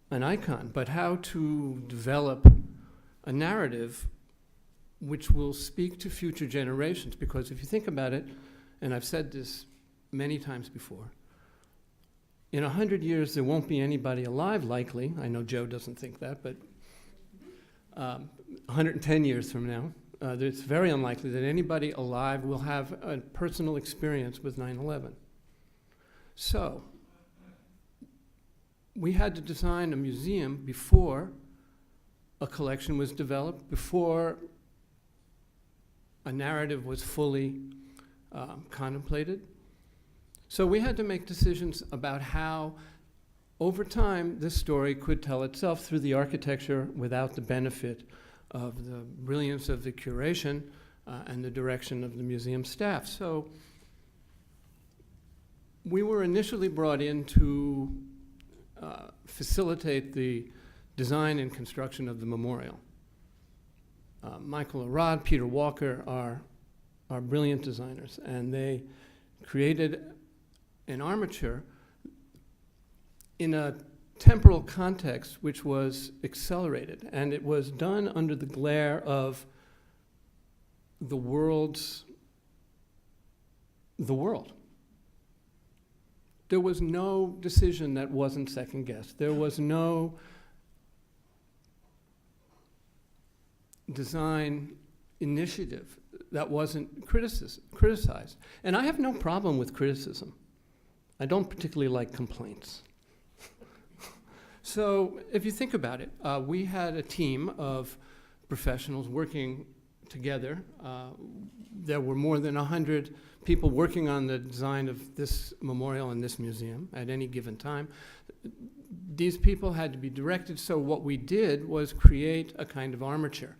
an icon, but how to develop a narrative which will speak to future generations. Because if you think about it, and I've said this many times before, in 100 years there won't be anybody alive, likely. I know Joe doesn't think that, but 110 years from now, it's very unlikely that anybody alive will have a personal experience with 9/11. So we had to design a museum before a collection was developed, before a narrative was fully contemplated. So we had to make decisions about how over time, this story could tell itself through the architecture without the benefit of the brilliance of the curation and the direction of the museum staff. So we were initially brought in to facilitate the design and construction of the memorial. Michael Arad, Peter Walker are brilliant designers, and they created an armature in a temporal context which was accelerated, and it was done under the glare of the world. There was no decision that wasn't second guessed. There was no design initiative that wasn't criticized. And I have no problem with criticism. I don't particularly like complaints. So if you think about it, we had a team of professionals working together. There were more than 100 people working on the design of this memorial and this museum at any given time. These people had to be directed, so what we did was create a kind of armature.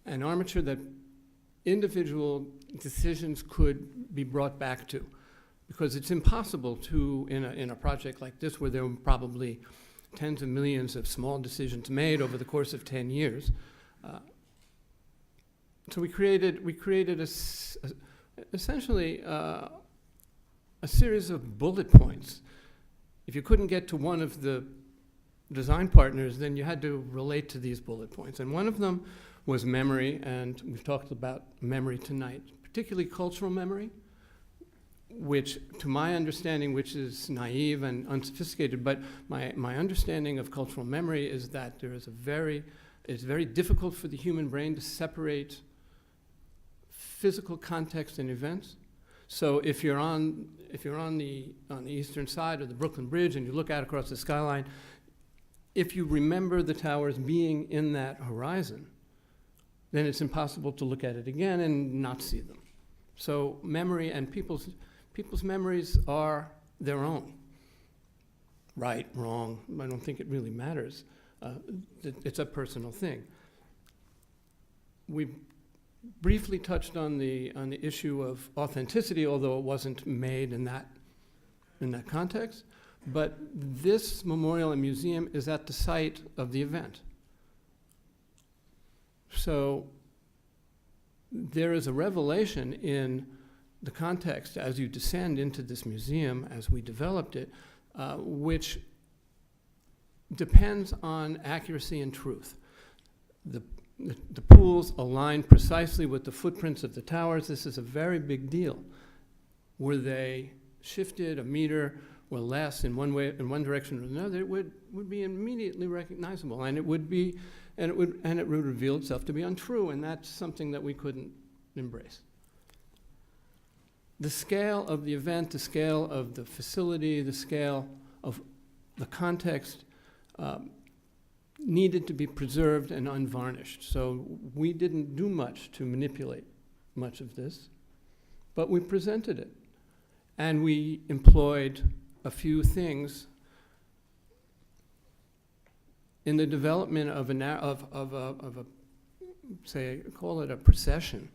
An armature that individual decisions could be brought back to. Because it's impossible to, in a project like this, where there were probably tens of millions of small decisions made over the course of 10 years. So we created essentially a series of bullet points. If you couldn't get to one of the design partners, then you had to relate to these bullet points. And one of them was memory, and we've talked about memory tonight, particularly cultural memory, which, to my understanding, which is naive and unsophisticated, but my understanding of cultural memory is that there is it's very difficult for the human brain to separate physical context and events. So if you're on the eastern side of the Brooklyn Bridge and you look out across the skyline, if you remember the towers being in that horizon, then it's impossible to look at it again and not see them. So memory and people's memories are their own. Right, wrong, I don't think it really matters. It's a personal thing. We briefly touched on the issue of authenticity, although it wasn't made in that context. But this memorial and museum is at the site of the event. So there is a revelation in the context as you descend into this museum, as we developed it, which depends on accuracy and truth. The pools align precisely with the footprints of the towers. This is a very big deal. Were they shifted a meter or less in one way, in one direction or another, it would be immediately recognizable, and it would reveal itself to be untrue, and that's something that we couldn't embrace. The scale of the event, the scale of the facility, the scale of the context needed to be preserved and unvarnished. So we didn't do much to manipulate much of this, but we presented it. And we employed a few things in the development of a say, call it a procession,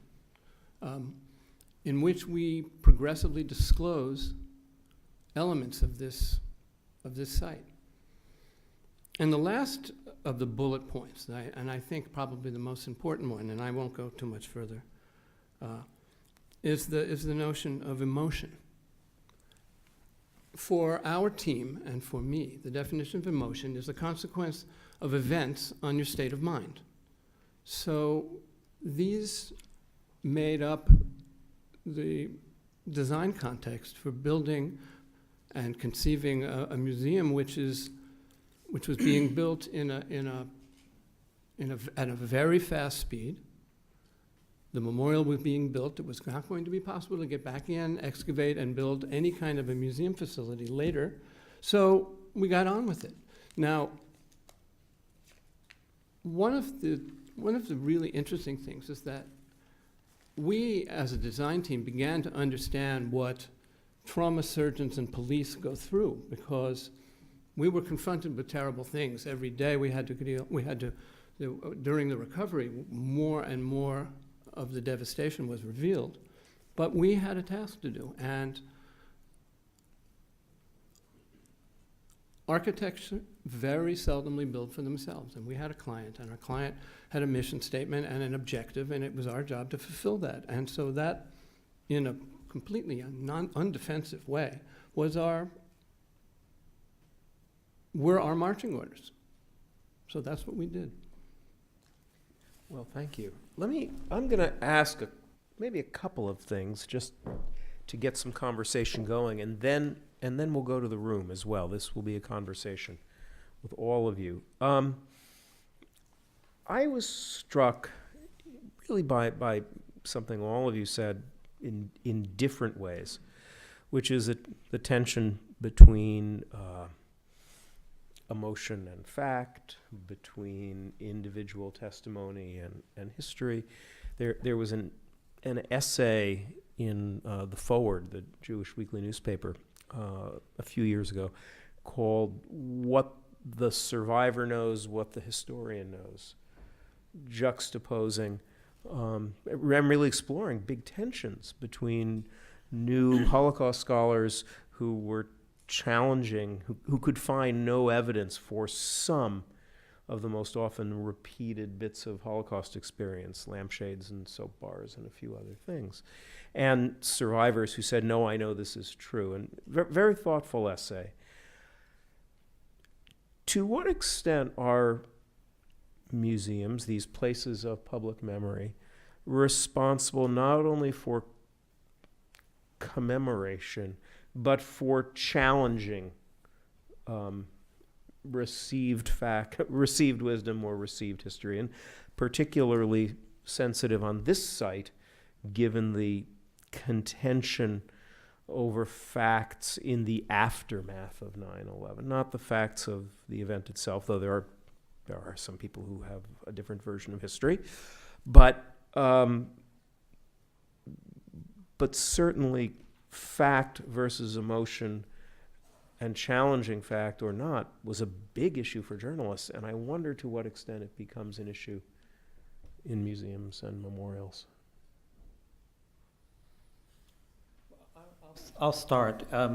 in which we progressively disclose elements of this site. And the last of the bullet points, and I think probably the most important one, and I won't go too much further, is the notion of emotion. For our team and for me, the definition of emotion is the consequence of events on your state of mind. So these made up the design context for building and conceiving a museum which was being built at a very fast speed. The memorial was being built. It was not going to be possible to get back in, excavate, and build any kind of a museum facility later. So we got on with it. Now, one of the really interesting things is that we, as a design team, began to understand what trauma surgeons and police go through, because we were confronted with terrible things every day. We had to deal, during the recovery, more and more of the devastation was revealed. But we had a task to do, and architects very seldomly build for themselves. And we had a client, and our client had a mission statement and an objective, and it was our job to fulfill that. And so that, in a completely undefensive way, were our marching orders. So that's what we did. Well, thank you. I'm going to ask maybe a couple of things just to get some conversation going, and then we'll go to the room as well. This will be a conversation with all of you. I was struck really by something all of you said in different ways, which is the tension between emotion and fact, between individual testimony and history. There was an essay in the Forward, the Jewish weekly newspaper, a few years ago, called "What the Survivor Knows, What the Historian Knows," juxtaposing, I'm really exploring big tensions between new Holocaust scholars who were challenging, who could find no evidence for some of the most often repeated bits of Holocaust experience, lampshades and soap bars and a few other things, and survivors who said, no, I know this is true. And very thoughtful essay. To what extent are museums, these places of public memory, responsible not only for commemoration, but for challenging received wisdom or received history, and particularly sensitive on this site, given the contention over facts in the aftermath of 9/11, not the facts of the event itself, though there are some people who have a different version of history, but certainly fact versus emotion, and challenging fact or not, was a big issue for journalists, and I wonder to what extent it becomes an issue in museums and memorials. I'll start. I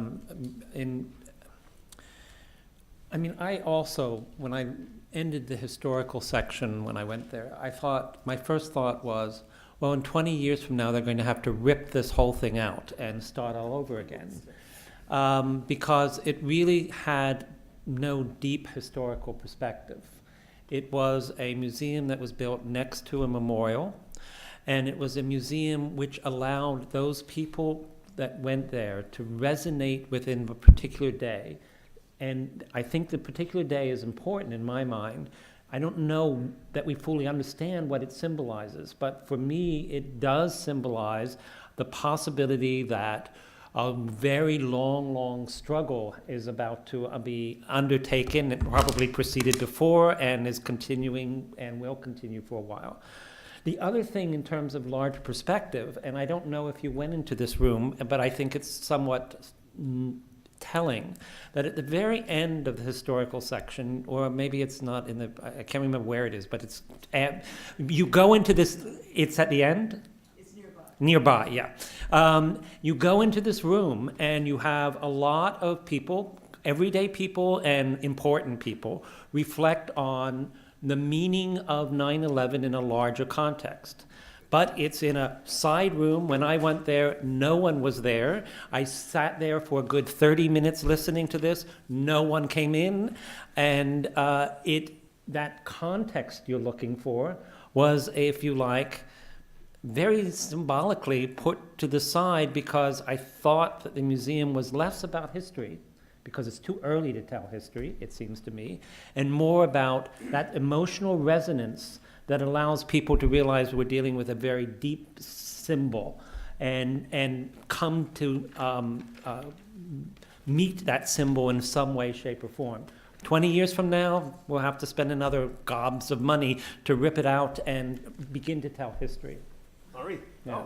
also, when I ended the historical section, when I went there, my first thought was, well, in 20 years from now, they're going to have to rip this whole thing out and start all over again. Because it really had no deep historical perspective. It was a museum that was built next to a memorial, and it was a museum which allowed those people that went there to resonate within a particular day. And I think the particular day is important in my mind. I don't know that we fully understand what it symbolizes, but for me, it does symbolize the possibility that a very long struggle is about to be undertaken. It probably proceeded before and is continuing and will continue for a while. The other thing in terms of large perspective, and I don't know if you went into this room, but I think it's somewhat telling, that at the very end of the historical section, or maybe it's not in the, I can't remember where it is, but it's, you go into this, it's at the end? Nearby, yeah. You go into this room and you have a lot of people, everyday people and important people, reflect on the meaning of 9/11 in a larger context. But it's in a side room. When I went there, no one was there. I sat there for a good 30 minutes listening to this. No one came in. And that context you're looking for was, if you like, very symbolically put to the side, because I thought that the museum was less about history, because it's too early to tell history, it seems to me, and more about that emotional resonance that allows people to realize we're dealing with a very deep symbol, and come to meet that symbol in some way, shape, or form. 20 years from now, we'll have to spend another gobs of money to rip it out and begin to tell history. Henri, Yeah.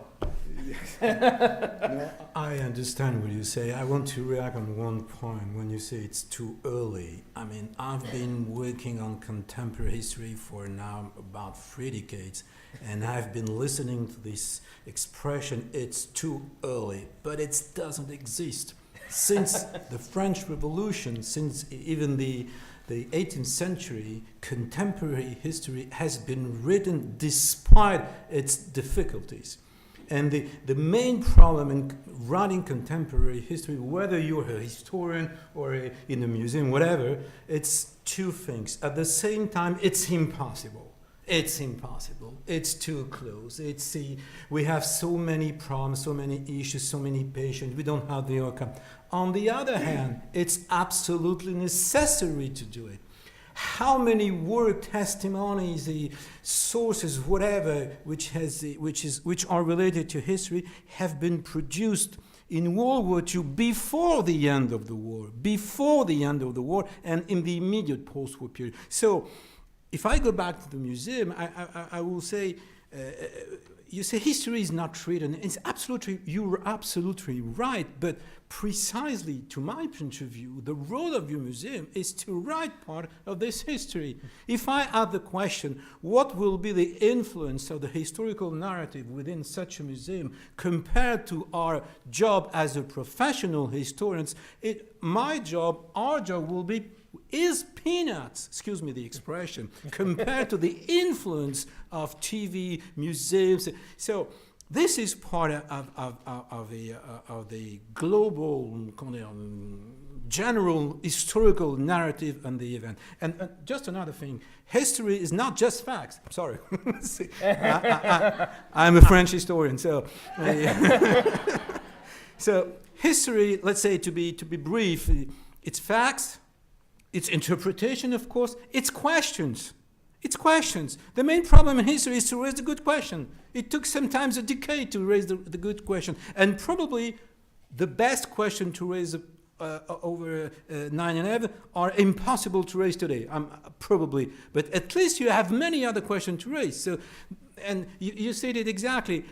No, I understand what you say. I want to react on one point when you say it's too early. I mean, I've been working on contemporary history for now about 3 decades, and I've been listening to this expression, it's too early, but it doesn't exist. Since the French Revolution, since even the 18th century, contemporary history has been written despite its difficulties. And the main problem in writing contemporary history, whether you're a historian or in a museum, whatever, it's 2 things. At the same time, it's impossible. It's impossible. It's too close. We have so many problems, so many issues, so many patients. We don't have the outcome. On the other hand, it's absolutely necessary to do it. How many work, testimonies, the sources, whatever, which are related to history, have been produced in World War II before the end of the war, and in the immediate post-war period. So, if I go back to the museum, I will say, you say history is not written. You're absolutely right, but precisely to my point of view, the role of your museum is to write part of this history. If I ask the question, what will be the influence of the historical narrative within such a museum compared to our job as a professional historians, our job is peanuts, excuse me the expression, compared to the influence of TV, museums. So this is part of the global general historical narrative and the event. And just another thing, history is not just facts. Sorry. I'm a French historian, so so history, let's say to be brief, it's facts, it's interpretation, of course, it's questions. It's questions. The main problem in history is to raise the good question. It took sometimes a decade to raise the good question. And probably the best question to raise over 9/11 are impossible to raise today. Probably. But at least you have many other questions to raise. So, and you said it exactly.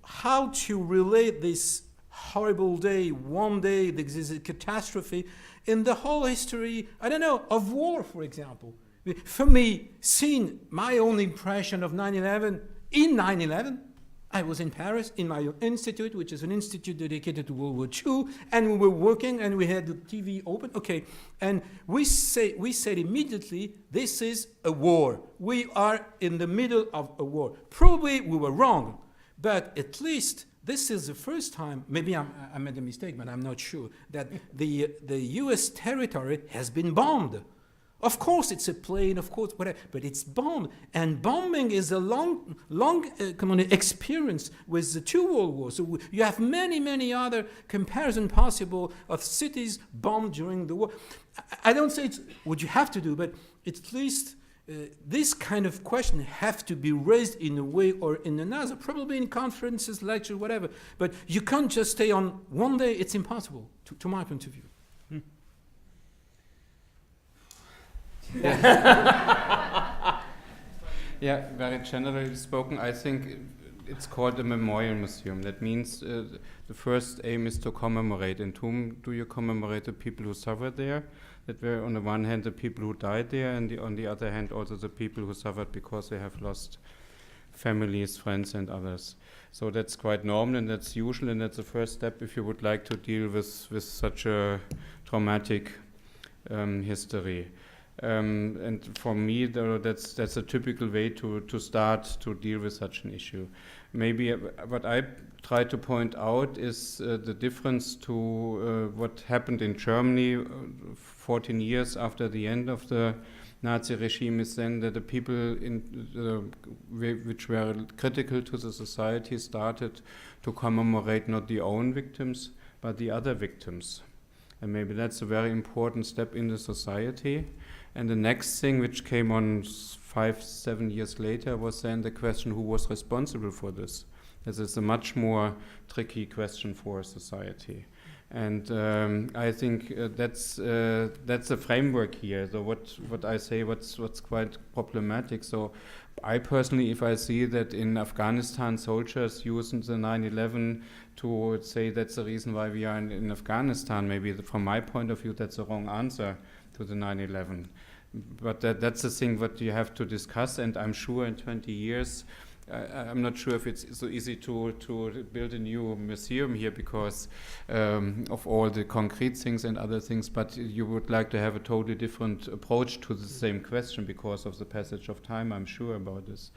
How to relate this horrible day, one day, this is a catastrophe, in the whole history, I don't know, of war, for example. For me, seeing my own impression of 9/11, in 9/11, I was in Paris in my institute, which is an institute dedicated to World War II, and we were working and we had the TV open. Okay, and we said immediately, this is a war. We are in the middle of a war. Probably we were wrong, but at least this is the first time, maybe I made a mistake, but I'm not sure, that the US territory has been bombed. Of course, it's a plane, of course, whatever, but it's bombed. And bombing is a long experience with the 2 world wars. So you have many other comparisons possible of cities bombed during the war. I don't say it's what you have to do, but at least this kind of question have to be raised in a way or in another, probably in conferences, lectures, whatever. But you can't just stay on one day. It's impossible, to my point of view. Yeah, very generally spoken, I think it's called a memorial museum. That means the first aim is to commemorate. And whom do you commemorate? The people who suffered there. That were on the one hand the people who died there, and on the other hand also the people who suffered because they have lost families, friends, and others. So that's quite normal, and that's usual, and that's the first step if you would like to deal with such a traumatic history. And for me, though, that's a typical way to start to deal with such an issue. Maybe what I try to point out is the difference to what happened in Germany 14 years after the end of the Nazi regime, is then that the people which were critical to the society started to commemorate not their own victims, but the other victims. And maybe that's a very important step in the society. And the next thing, which came on 5-7 years later, was then the question who was responsible for this. This is a much more tricky question for society. And I think that's a framework here. So what I say, what's quite problematic. So I personally, if I see that in Afghanistan soldiers using the 9/11 to say that's the reason why we are in Afghanistan, maybe from my point of view that's the wrong answer to the 9/11. But that's the thing what you have to discuss, and I'm sure in 20 years, I'm not sure if it's so easy to build a new museum here because of all the concrete things and other things, but you would like to have a totally different approach to the same question because of the passage of time, I'm sure about this.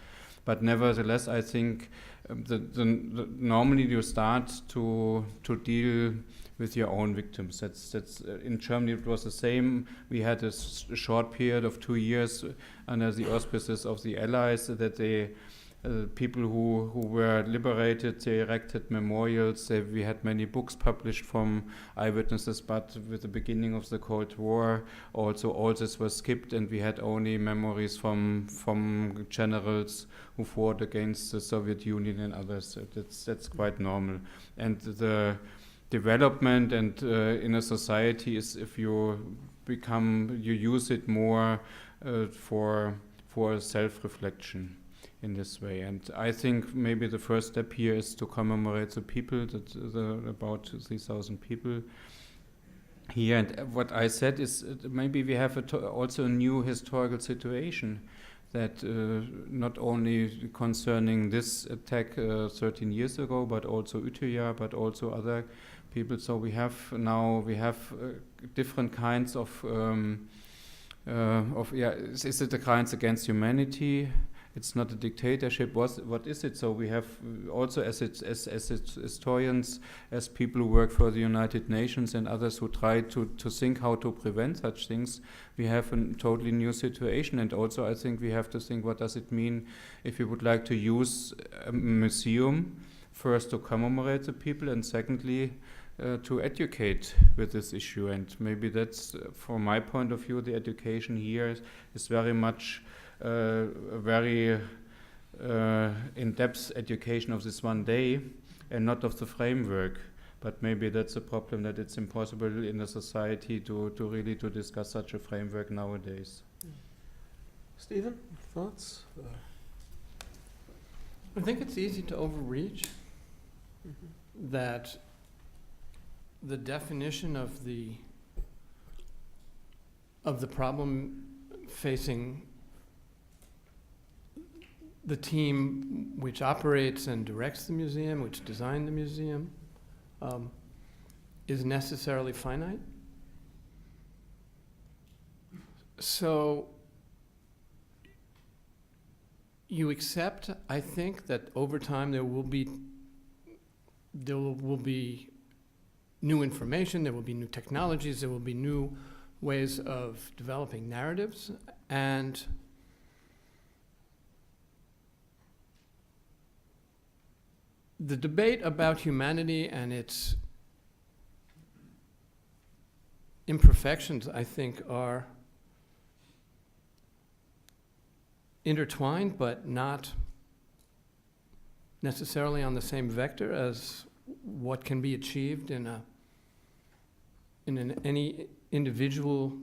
But nevertheless, I think normally you start to deal with your own victims. That's in Germany it was the same. We had a short period of 2 years under the auspices of the Allies that they people who were liberated, they erected memorials. We had many books published from eyewitnesses, but with the beginning of the Cold War, also all this was skipped, and we had only memories from generals who fought against the Soviet Union and others. That's quite normal. And the development and in a society is if you use it more for self-reflection in this way. And I think maybe the first step here is to commemorate the people, about 3,000 people here. And what I said is maybe we have also a new historical situation that not only concerning this attack 13 years ago, but also Utøya, but also other people. So we have different kinds of is it the crimes against humanity? It's not a dictatorship. What is it? So we have also as historians, as people who work for the United Nations and others who try to think how to prevent such things, we have a totally new situation. And also I think we have to think what does it mean if we would like to use a museum, first to commemorate the people and secondly to educate with this issue. And maybe that's, from my point of view, the education here is very much a very in-depth education of this one day and not of the framework. But maybe that's a problem that it's impossible in a society to really discuss such a framework nowadays. Stephen, thoughts? I think it's easy to overreach. That the definition of the problem facing the team which operates and directs the museum, which designed the museum, is necessarily finite. So you accept, I think, that over time there will be new information, there will be new technologies, there will be new ways of developing narratives, and the debate about humanity and its imperfections, I think, are intertwined, but not necessarily on the same vector as what can be achieved in any individual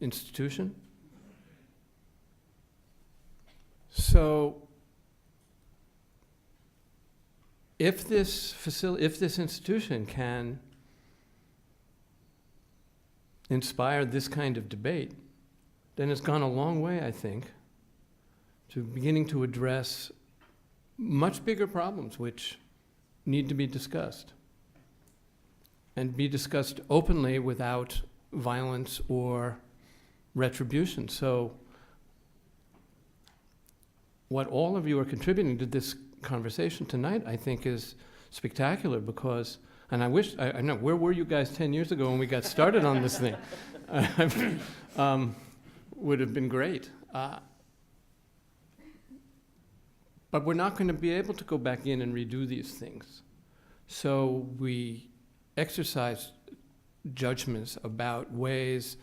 institution. So if this institution can inspire this kind of debate, then it's gone a long way, I think, to beginning to address much bigger problems which need to be discussed and be discussed openly without violence or retribution. So what all of you are contributing to this conversation tonight, I think, is spectacular because, and I know, where were you guys 10 years ago when we got started on this thing? Would have been great. But we're not going to be able to go back in and redo these things. So we exercise judgments about ways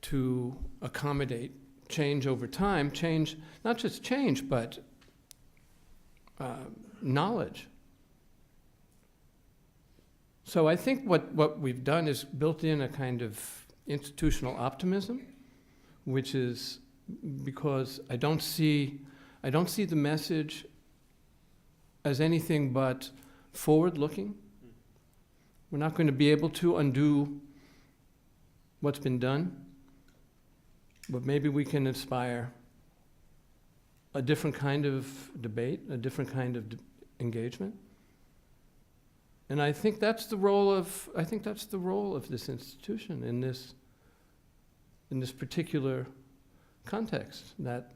to accommodate change over time, change, not just change, but knowledge. So I think what we've done is built in a kind of institutional optimism, which is because I don't see the message as anything but forward-looking. We're not going to be able to undo what's been done, but maybe we can inspire a different kind of debate, a different kind of engagement. And I think that's the role of this institution in this particular context, that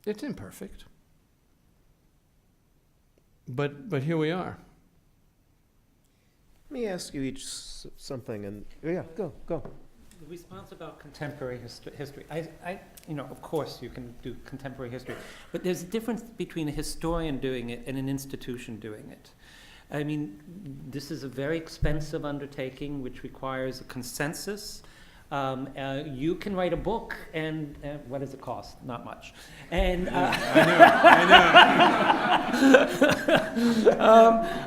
it's imperfect. But here we are. Let me ask you each something, and yeah, go. The response about contemporary history, of course you can do contemporary history, but there's a difference between a historian doing it and an institution doing it. I mean, this is a very expensive undertaking which requires a consensus. You can write a book, and what does it cost? Not much. And I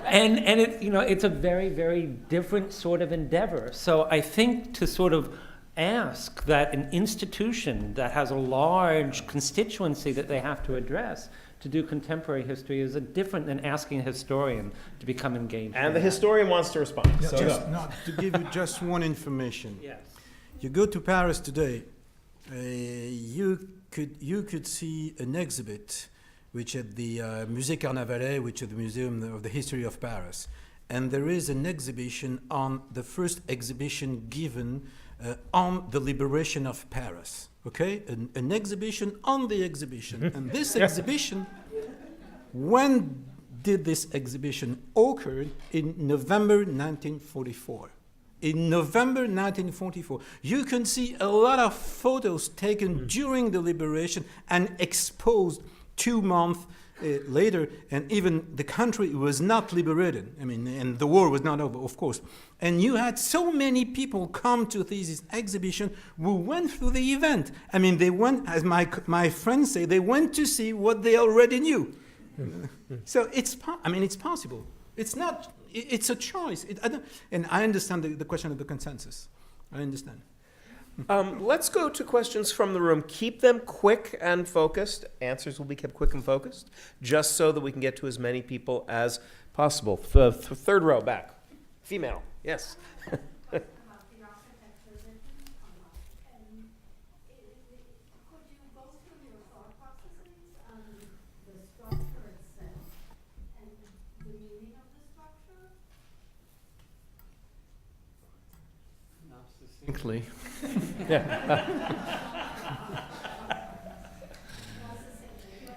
and it's a very, very different sort of endeavor. So I think to sort of ask that an institution that has a large constituency that they have to address to do contemporary history is different than asking a historian to become engaged. And the historian wants to respond. So To give you just one information. Yes. You go to Paris today, you could see an exhibit, which at the Musée Carnavalet, which is the Museum of the History of Paris, and there is an exhibition on the first exhibition given on the liberation of Paris. Okay, an exhibition on the exhibition, and this exhibition, when did this exhibition occur? In November 1944. In November 1944, you can see a lot of photos taken during the liberation and exposed 2 months later, and even the country was not liberated. I mean, and the war was not over, of course. And you had so many people come to this exhibition who went through the event. I mean, they went, as my friends say, they went to see what they already knew. So it's possible. It's not. It's a choice. And I understand the question of the consensus. I understand. Let's go to questions from the room. Keep them quick and focused. Answers will be kept quick and focused, just so that we can get to as many people as possible. Third row back. Female. Yes. Succinctly.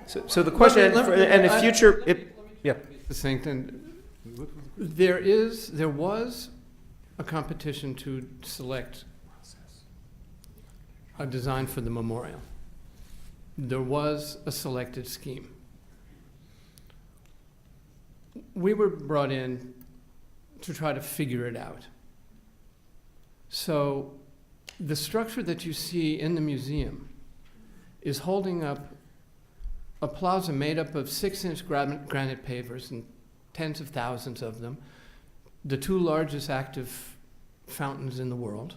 So the question, and the future, yeah. Succinct, and there was a competition to select a design for the memorial. There was a selected scheme. We were brought in to try to figure it out. So the structure that you see in the museum is holding up a plaza made up of 6-inch granite pavers, and tens of thousands of them, the 2 largest active fountains in the world,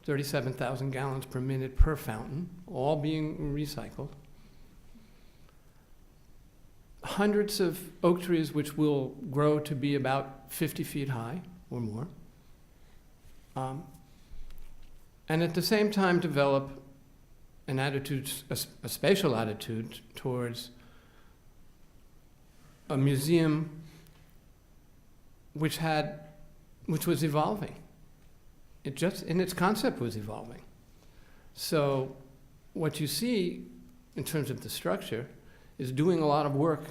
37,000 gallons per minute per fountain, all being recycled. Hundreds of oak trees which will grow to be about 50 feet high or more. And at the same time develop an attitude, a spatial attitude towards a museum which was evolving. It just, in its concept, was evolving. So what you see in terms of the structure is doing a lot of work,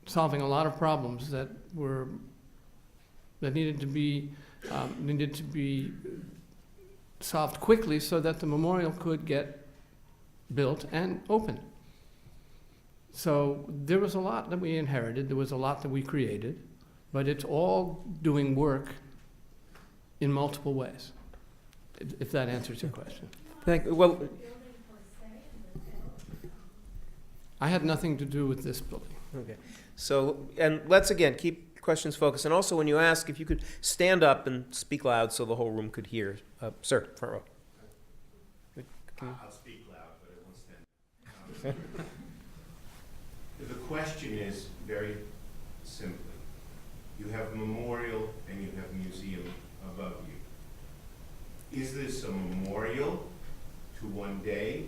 solving a lot of problems that needed to be solved quickly so that the memorial could get built and opened. So there was a lot that we inherited, there was a lot that we created, but it's all doing work in multiple ways, if that answers your question. Well, I had nothing to do with this building. okay. So, and let's again keep questions focus. And also, when you ask, if you could stand up and speak loud so the whole room could hear. Sir, front row. I'll speak loud, but I won't stand. The question is very simply, you have memorial and you have museum above you. Is this a memorial to one day?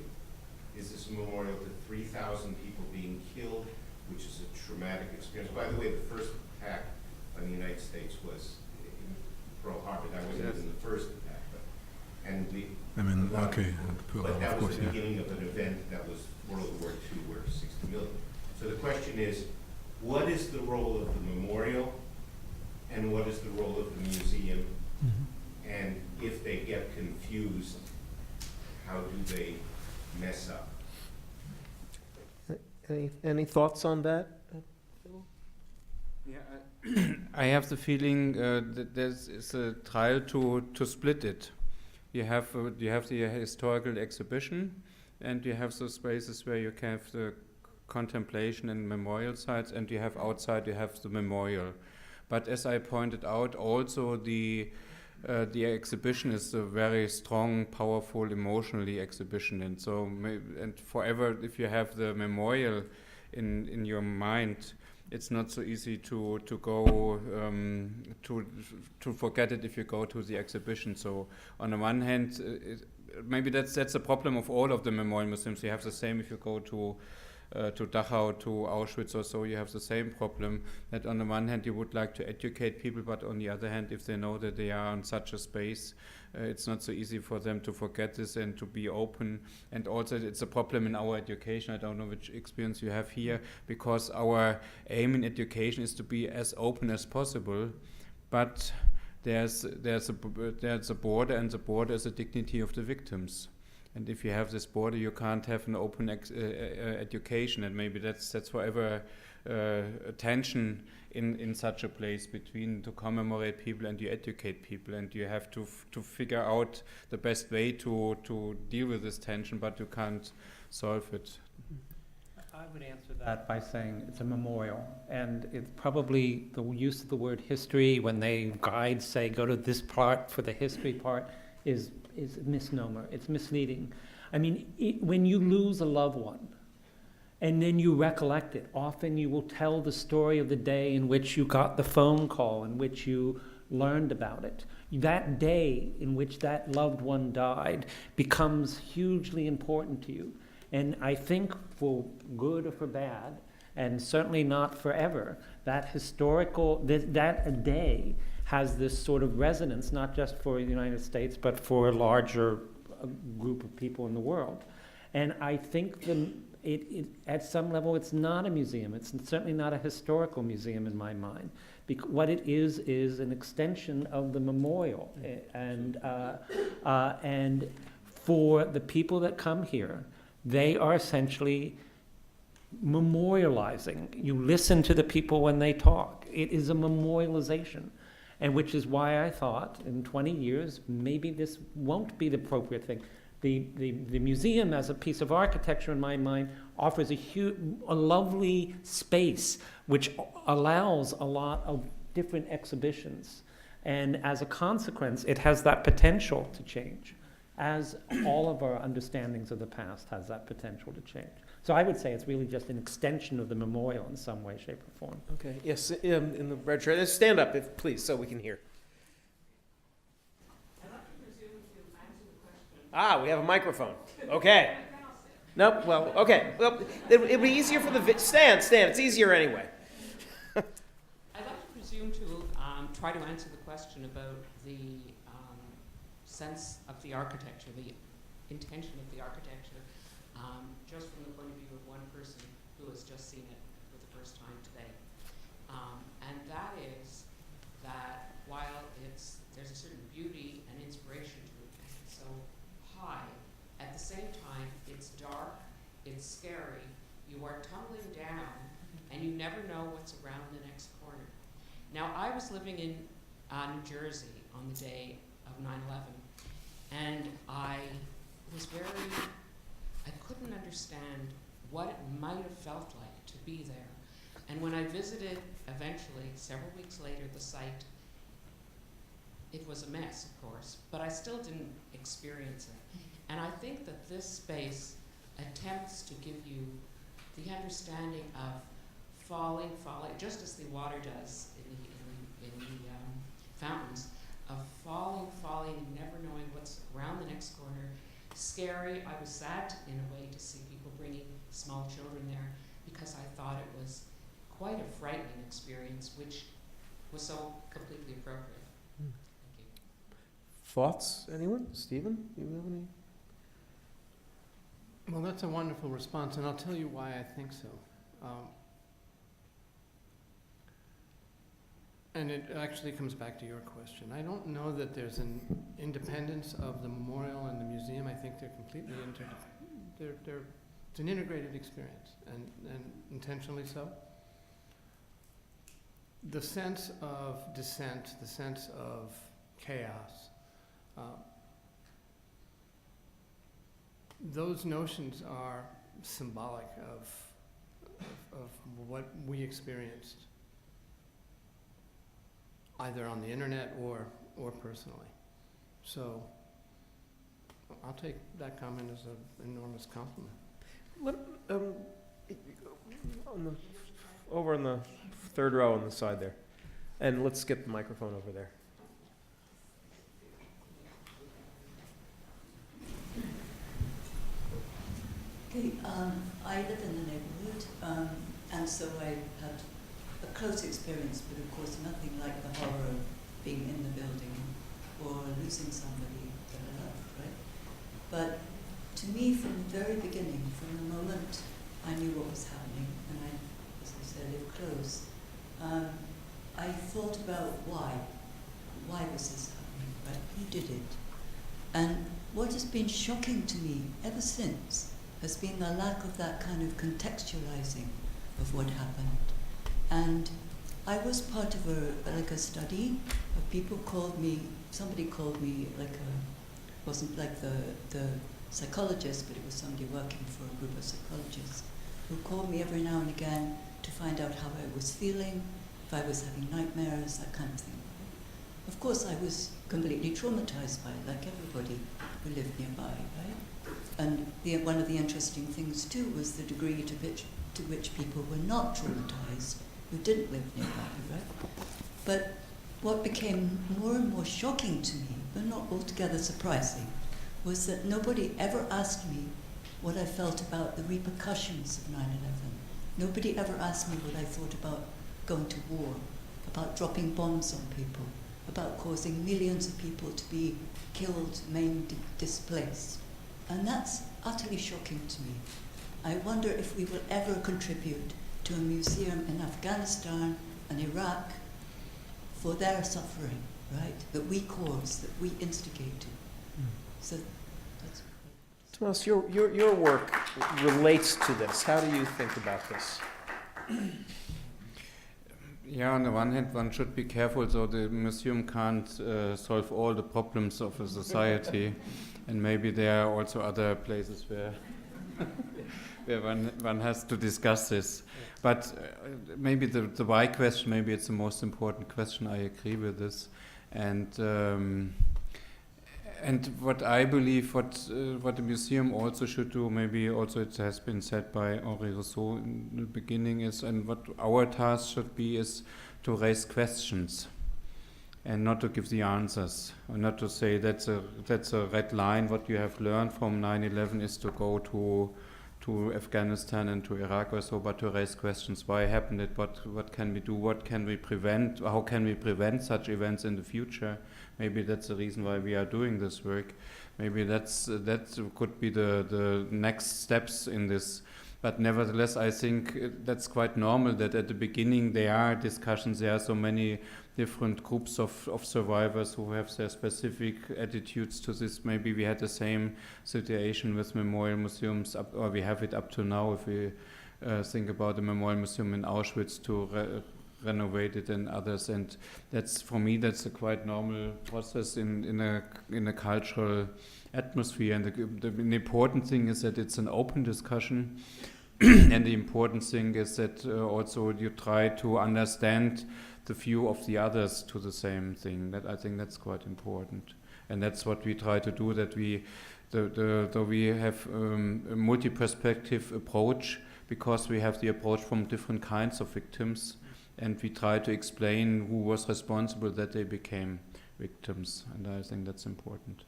Is this a memorial to 3,000 people being killed, which is a traumatic experience? By the way, the first attack on the United States was in Pearl Harbor. That wasn't even the first attack, but that was the beginning of an event that was World War II, where 60 million. So the question is, what is the role of the memorial, and what is the role of the museum? Mm-hmm. And if they get confused, how do they mess up? Any thoughts on that? Yeah, I have the feeling that there's a trial to split it. You have the historical exhibition, and you have those spaces where you can have the contemplation and memorial sites, and you have outside you have the memorial. But as I pointed out, also the exhibition is a very strong, powerful, emotionally exhibition, and so and forever, if you have the memorial in your mind, it's not so easy to go to forget it if you go to the exhibition. So on the one hand, maybe that's a problem of all of the memorial museums. You have the same if you go to Dachau, to Auschwitz or so, you have the same problem, that on the one hand you would like to educate people, but on the other hand, if they know that they are in such a space, it's not so easy for them to forget this and to be open. And also it's a problem in our education. I don't know which experience you have here, because our aim in education is to be as open as possible, but there's a border, and the border is the dignity of the victims. And if you have this border, you can't have an open education, and maybe that's forever a tension in such a place between to commemorate people and you educate people, and you have to figure out the best way to deal with this tension, but you can't solve it. I would answer that by saying it's a memorial, and it's probably the use of the word history when they guides say go to this part for the history part is a misnomer. It's misleading. I mean, when you lose a loved one and then you recollect it, often you will tell the story of the day in which you got the phone call, in which you learned about it. That day in which that loved one died becomes hugely important to you. And I think for good or for bad, and certainly not forever, that that day has this sort of resonance, not just for the United States, but for a larger group of people in the world. And I think at some level, it's not a museum. It's certainly not a historical museum in my mind. What it is an extension of the memorial. And for the people that come here, they are essentially memorializing. You listen to the people when they talk. It is a memorialization. And which is why I thought in 20 years, maybe this won't be the appropriate thing. The museum as a piece of architecture in my mind offers a lovely space which allows a lot of different exhibitions. And as a consequence, it has that potential to change, as all of our understandings of the past has that potential to change. So I would say it's really just an extension of the memorial in some way, shape, or form. Okay, yes, in the red shirt. Stand up, please, so we can hear. I'd like to presume to answer the question. We have a microphone. Okay. Nope, well, okay. Well, it'll be easier for the... Stand. It's easier anyway. I'd like to presume to try to answer the question about the sense of the architecture, the intention of the architecture, just from the point of view of one person who has just seen it for the first time today. And that is that while there's a certain beauty and inspiration to it, because it's so high, at the same time, it's dark, it's scary, you are tumbling down, and you never know what's around the next corner. Now, I was living in New Jersey on the day of 9/11, and I couldn't understand what it might have felt like to be there. And when I visited, eventually, several weeks later, the site, it was a mess, of course, but I still didn't experience it. And I think that this space attempts to give you the understanding of falling, just as the water does in the fountains, of falling, and never knowing what's around the next corner. Scary. I was sad in a way to see people bringing small children there, because I thought it was quite a frightening experience, which was so completely appropriate. Thank you. Thoughts, anyone? Stephen, do you have any? Well, that's a wonderful response, and I'll tell you why I think so. And it actually comes back to your question. I don't know that there's an independence of the memorial and the museum. I think they're completely it's an integrated experience, and intentionally so. The sense of dissent, the sense of chaos, those notions are symbolic of what we experienced, either on the internet or personally. So I'll take that comment as an enormous compliment. Over on the third row on the side there. And let's get the microphone over there. Okay, I live in the neighborhood, and so I had a close experience, but of course nothing like the horror of being in the building or losing somebody that I loved, right? But to me, from the very beginning, from the moment I knew what was happening, and I, as I said, lived close, I thought about why. Why was this happening, right? Who did it? And what has been shocking to me ever since has been the lack of that kind of contextualizing of what happened. And I was part of a study of people somebody called me wasn't like the psychologist, but it was somebody working for a group of psychologists who called me every now and again to find out how I was feeling, if I was having nightmares, that kind of thing. Of course, I was completely traumatized by it, like everybody who lived nearby, right? And one of the interesting things too was the degree to which people were not traumatized who didn't live nearby, right? But what became more and more shocking to me, but not altogether surprising, was that nobody ever asked me what I felt about the repercussions of 9/11. Nobody ever asked me what I thought about going to war, about dropping bombs on people, about causing millions of people to be killed, maimed, displaced. And that's utterly shocking to me. I wonder if we will ever contribute to a museum in Afghanistan and Iraq for their suffering, right? That we caused, that we instigated. So that's... Tomas, your work relates to this. How do you think about this? Yeah, on the one hand, one should be careful, so the museum can't solve all the problems of a society, and maybe there are also other places where where one has to discuss this. But maybe the why question, maybe it's the most important question. I agree with this, and what I believe, what the museum also should do, maybe also it has been said by Henri Rousso in the beginning, is, and what our task should be, is to raise questions and not to give the answers, or not to say that's a red line. What you have learned from 9/11 is to go to Afghanistan and to Iraq or so, but to raise questions. Why happened it? What can we do? What can we prevent? How can we prevent such events in the future? Maybe that's the reason why we are doing this work. Maybe that could be the next steps in this. But nevertheless, I think that's quite normal that at the beginning there are discussions. There are so many different groups of survivors who have their specific attitudes to this. Maybe we had the same situation with memorial museums, or we have it up to now. If we think about the memorial museum in Auschwitz to renovate it and others, and that's, for me, that's a quite normal process in a cultural atmosphere. And the important thing is that it's an open discussion, And the important thing is that also you try to understand the view of the others to the same thing. That I think that's quite important, and that's what we try to do. That we have a multi-perspective approach, because we have the approach from different kinds of victims, and we try to explain who was responsible that they became victims, and I think that's important.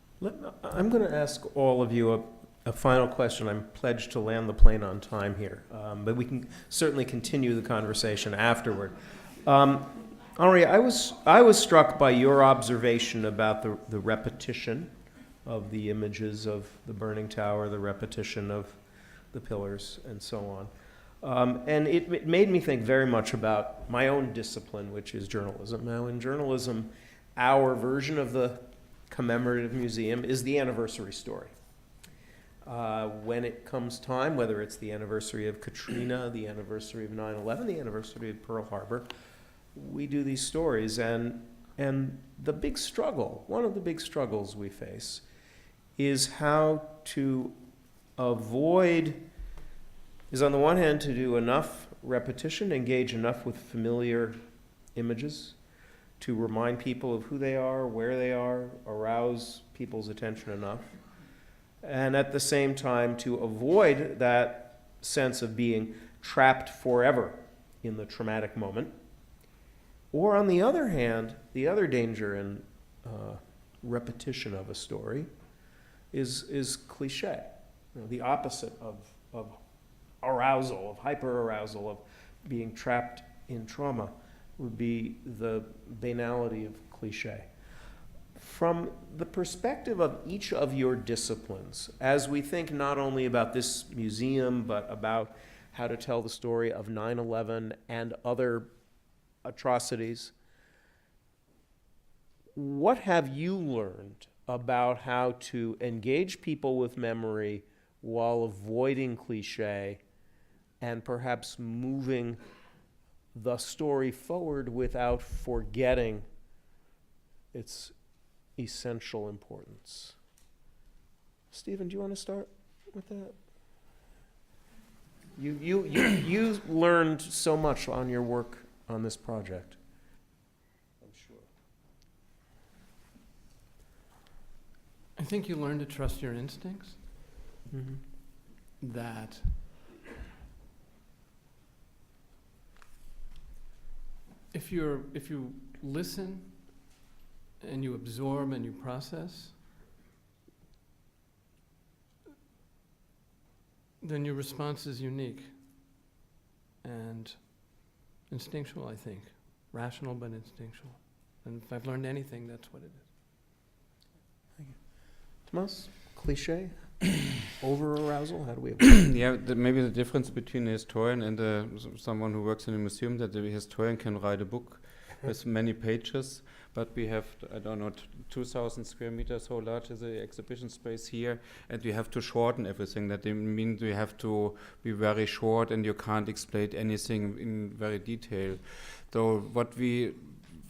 I'm going to ask all of you a final question. I'm pledged to land the plane on time here, but we can certainly continue the conversation afterward. Henri, I was struck by your observation about the repetition of the images of the burning tower, the repetition of the pillars, and so on. And it made me think very much about my own discipline, which is journalism. Now, in journalism, our version of the commemorative museum is the anniversary story. When it comes time, whether it's the anniversary of Katrina, the anniversary of 9/11, the anniversary of Pearl Harbor, we do these stories. And the big struggle, one of the big struggles we face, is how to avoid, is on the one hand to do enough repetition, engage enough with familiar images to remind people of who they are, where they are, arouse people's attention enough, and at the same time to avoid that sense of being trapped forever in the traumatic moment. Or on the other hand, the other danger in repetition of a story is cliche. You know, the opposite of arousal, of hyper-arousal, of being trapped in trauma would be the banality of cliche. From the perspective of each of your disciplines, as we think not only about this museum, but about how to tell the story of 9/11 and other atrocities, what have you learned about how to engage people with memory while avoiding cliche and perhaps moving the story forward without forgetting its essential importance? Stephen, do you want to start with that? You learned so much on your work on this project, I'm sure. I think you learn to trust your instincts. Mm-hmm. That if you listen and you absorb and you process, then your response is unique and instinctual, I think. Rational but instinctual. And if I've learned anything, that's what it is. Thank you. Tomas, cliche? Over-arousal? How do we... Yeah, maybe the difference between a historian and someone who works in a museum, that the historian can write a book with many pages, but we have, I don't know, 2,000 square meters, so large is the exhibition space here, and we have to shorten everything. That means we have to be very short, and you can't explain anything in very detail. So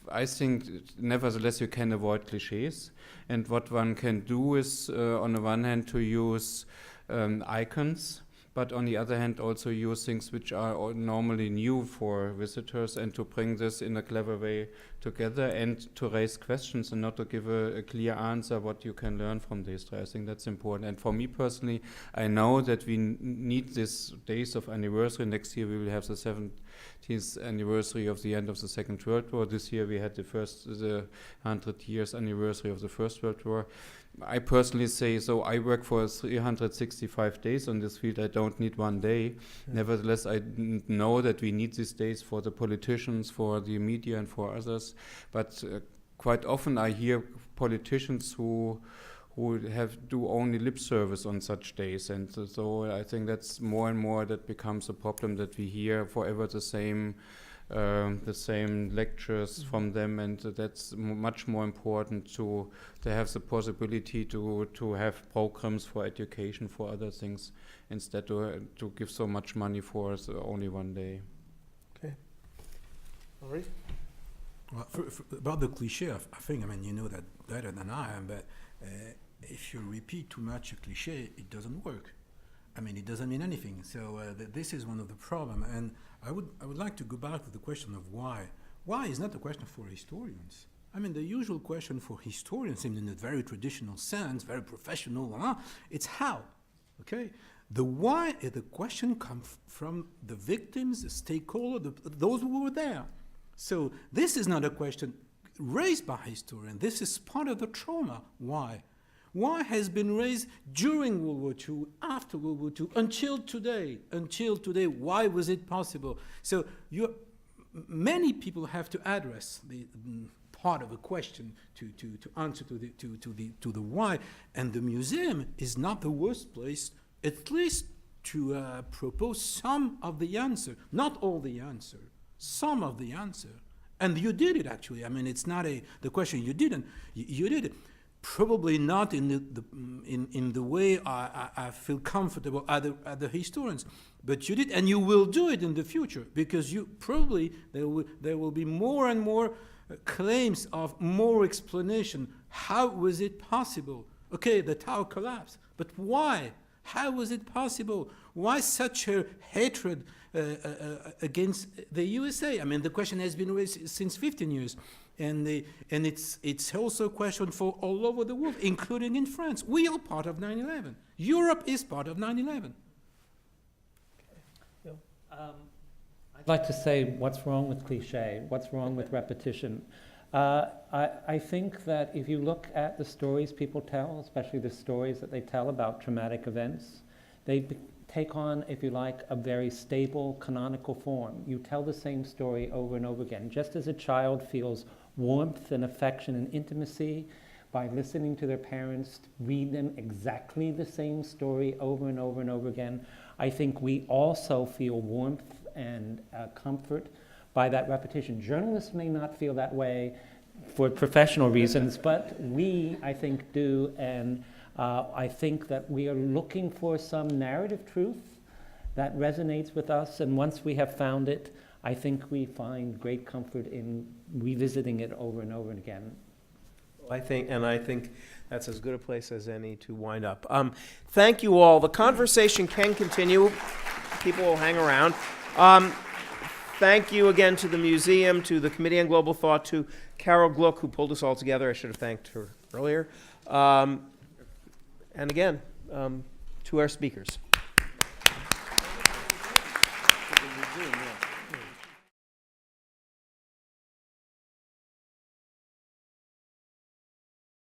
I think, nevertheless, you can avoid cliches, and what one can do is, on the one hand, to use icons, but on the other hand also use things which are normally new for visitors, and to bring this in a clever way together and to raise questions and not to give a clear answer what you can learn from this. I think that's important. And for me personally, I know that we need these days of anniversary. Next year we will have the 70th anniversary of the end of the Second World War. This year we had the 100 years anniversary of the First World War. I personally say, so I work for 365 days on this field. I don't need one day. Yeah. Nevertheless, I know that we need these days for the politicians, for the media, and for others. But quite often I hear politicians who do only lip service on such days. And so I think that's more and more that becomes a problem, that we hear forever the same lectures from them, and that's much more important to have the possibility to have programs for education, for other things, instead to give so much money for only one day. Okay. Henri? Well, about the cliche, I think, you know that better than I am, but if you repeat too much a cliche, it doesn't work. I mean, it doesn't mean anything. So this is one of the problem. And I would like to go back to the question of why. Why is not a question for historians. I mean, the usual question for historians, in a very traditional sense, very professional, it's how. Okay, the why. The question comes from the victims, the stakeholders, those who were there. So this is not a question raised by historians. This is part of the trauma. Why? Why has been raised during World War II, after World War II, until today? Until today, why was it possible? So many people have to address the part of a question to answer to the why, and the museum is not the worst place, at least to propose some of the answer, not all the answer, some of the answer. And you did it, actually. I mean, it's not the question you didn't. You did it. Probably not in the way I feel comfortable at the historians, but you did, and you will do it in the future, because you probably there will be more and more claims of more explanation. How was it possible? Okay, the tower collapsed, but why? How was it possible? Why such a hatred against the USA? I mean, the question has been raised since 15 years. And it's also a question for all over the world, including in France. We are part of 9/11. Europe is part of 9/11. I'd like to say, what's wrong with cliche? What's wrong with repetition? I think that if you look at the stories people tell, especially the stories that they tell about traumatic events, they take on, if you like, a very stable canonical form. You tell the same story over and over again. Just as a child feels warmth and affection and intimacy by listening to their parents read them exactly the same story over and over and over again, I think we also feel warmth and comfort by that repetition. Journalists may not feel that way for professional reasons, but we, I think, do, and I think that we are looking for some narrative truth that resonates with us, and once we have found it, I think we find great comfort in revisiting it over and over again. I think that's as good a place as any to wind up. Thank you all. The conversation can continue. People will hang around. Thank you again to the museum, to the Committee on Global Thought, to Carol Gluck, who pulled us all together. I should have thanked her earlier. And again, to our speakers.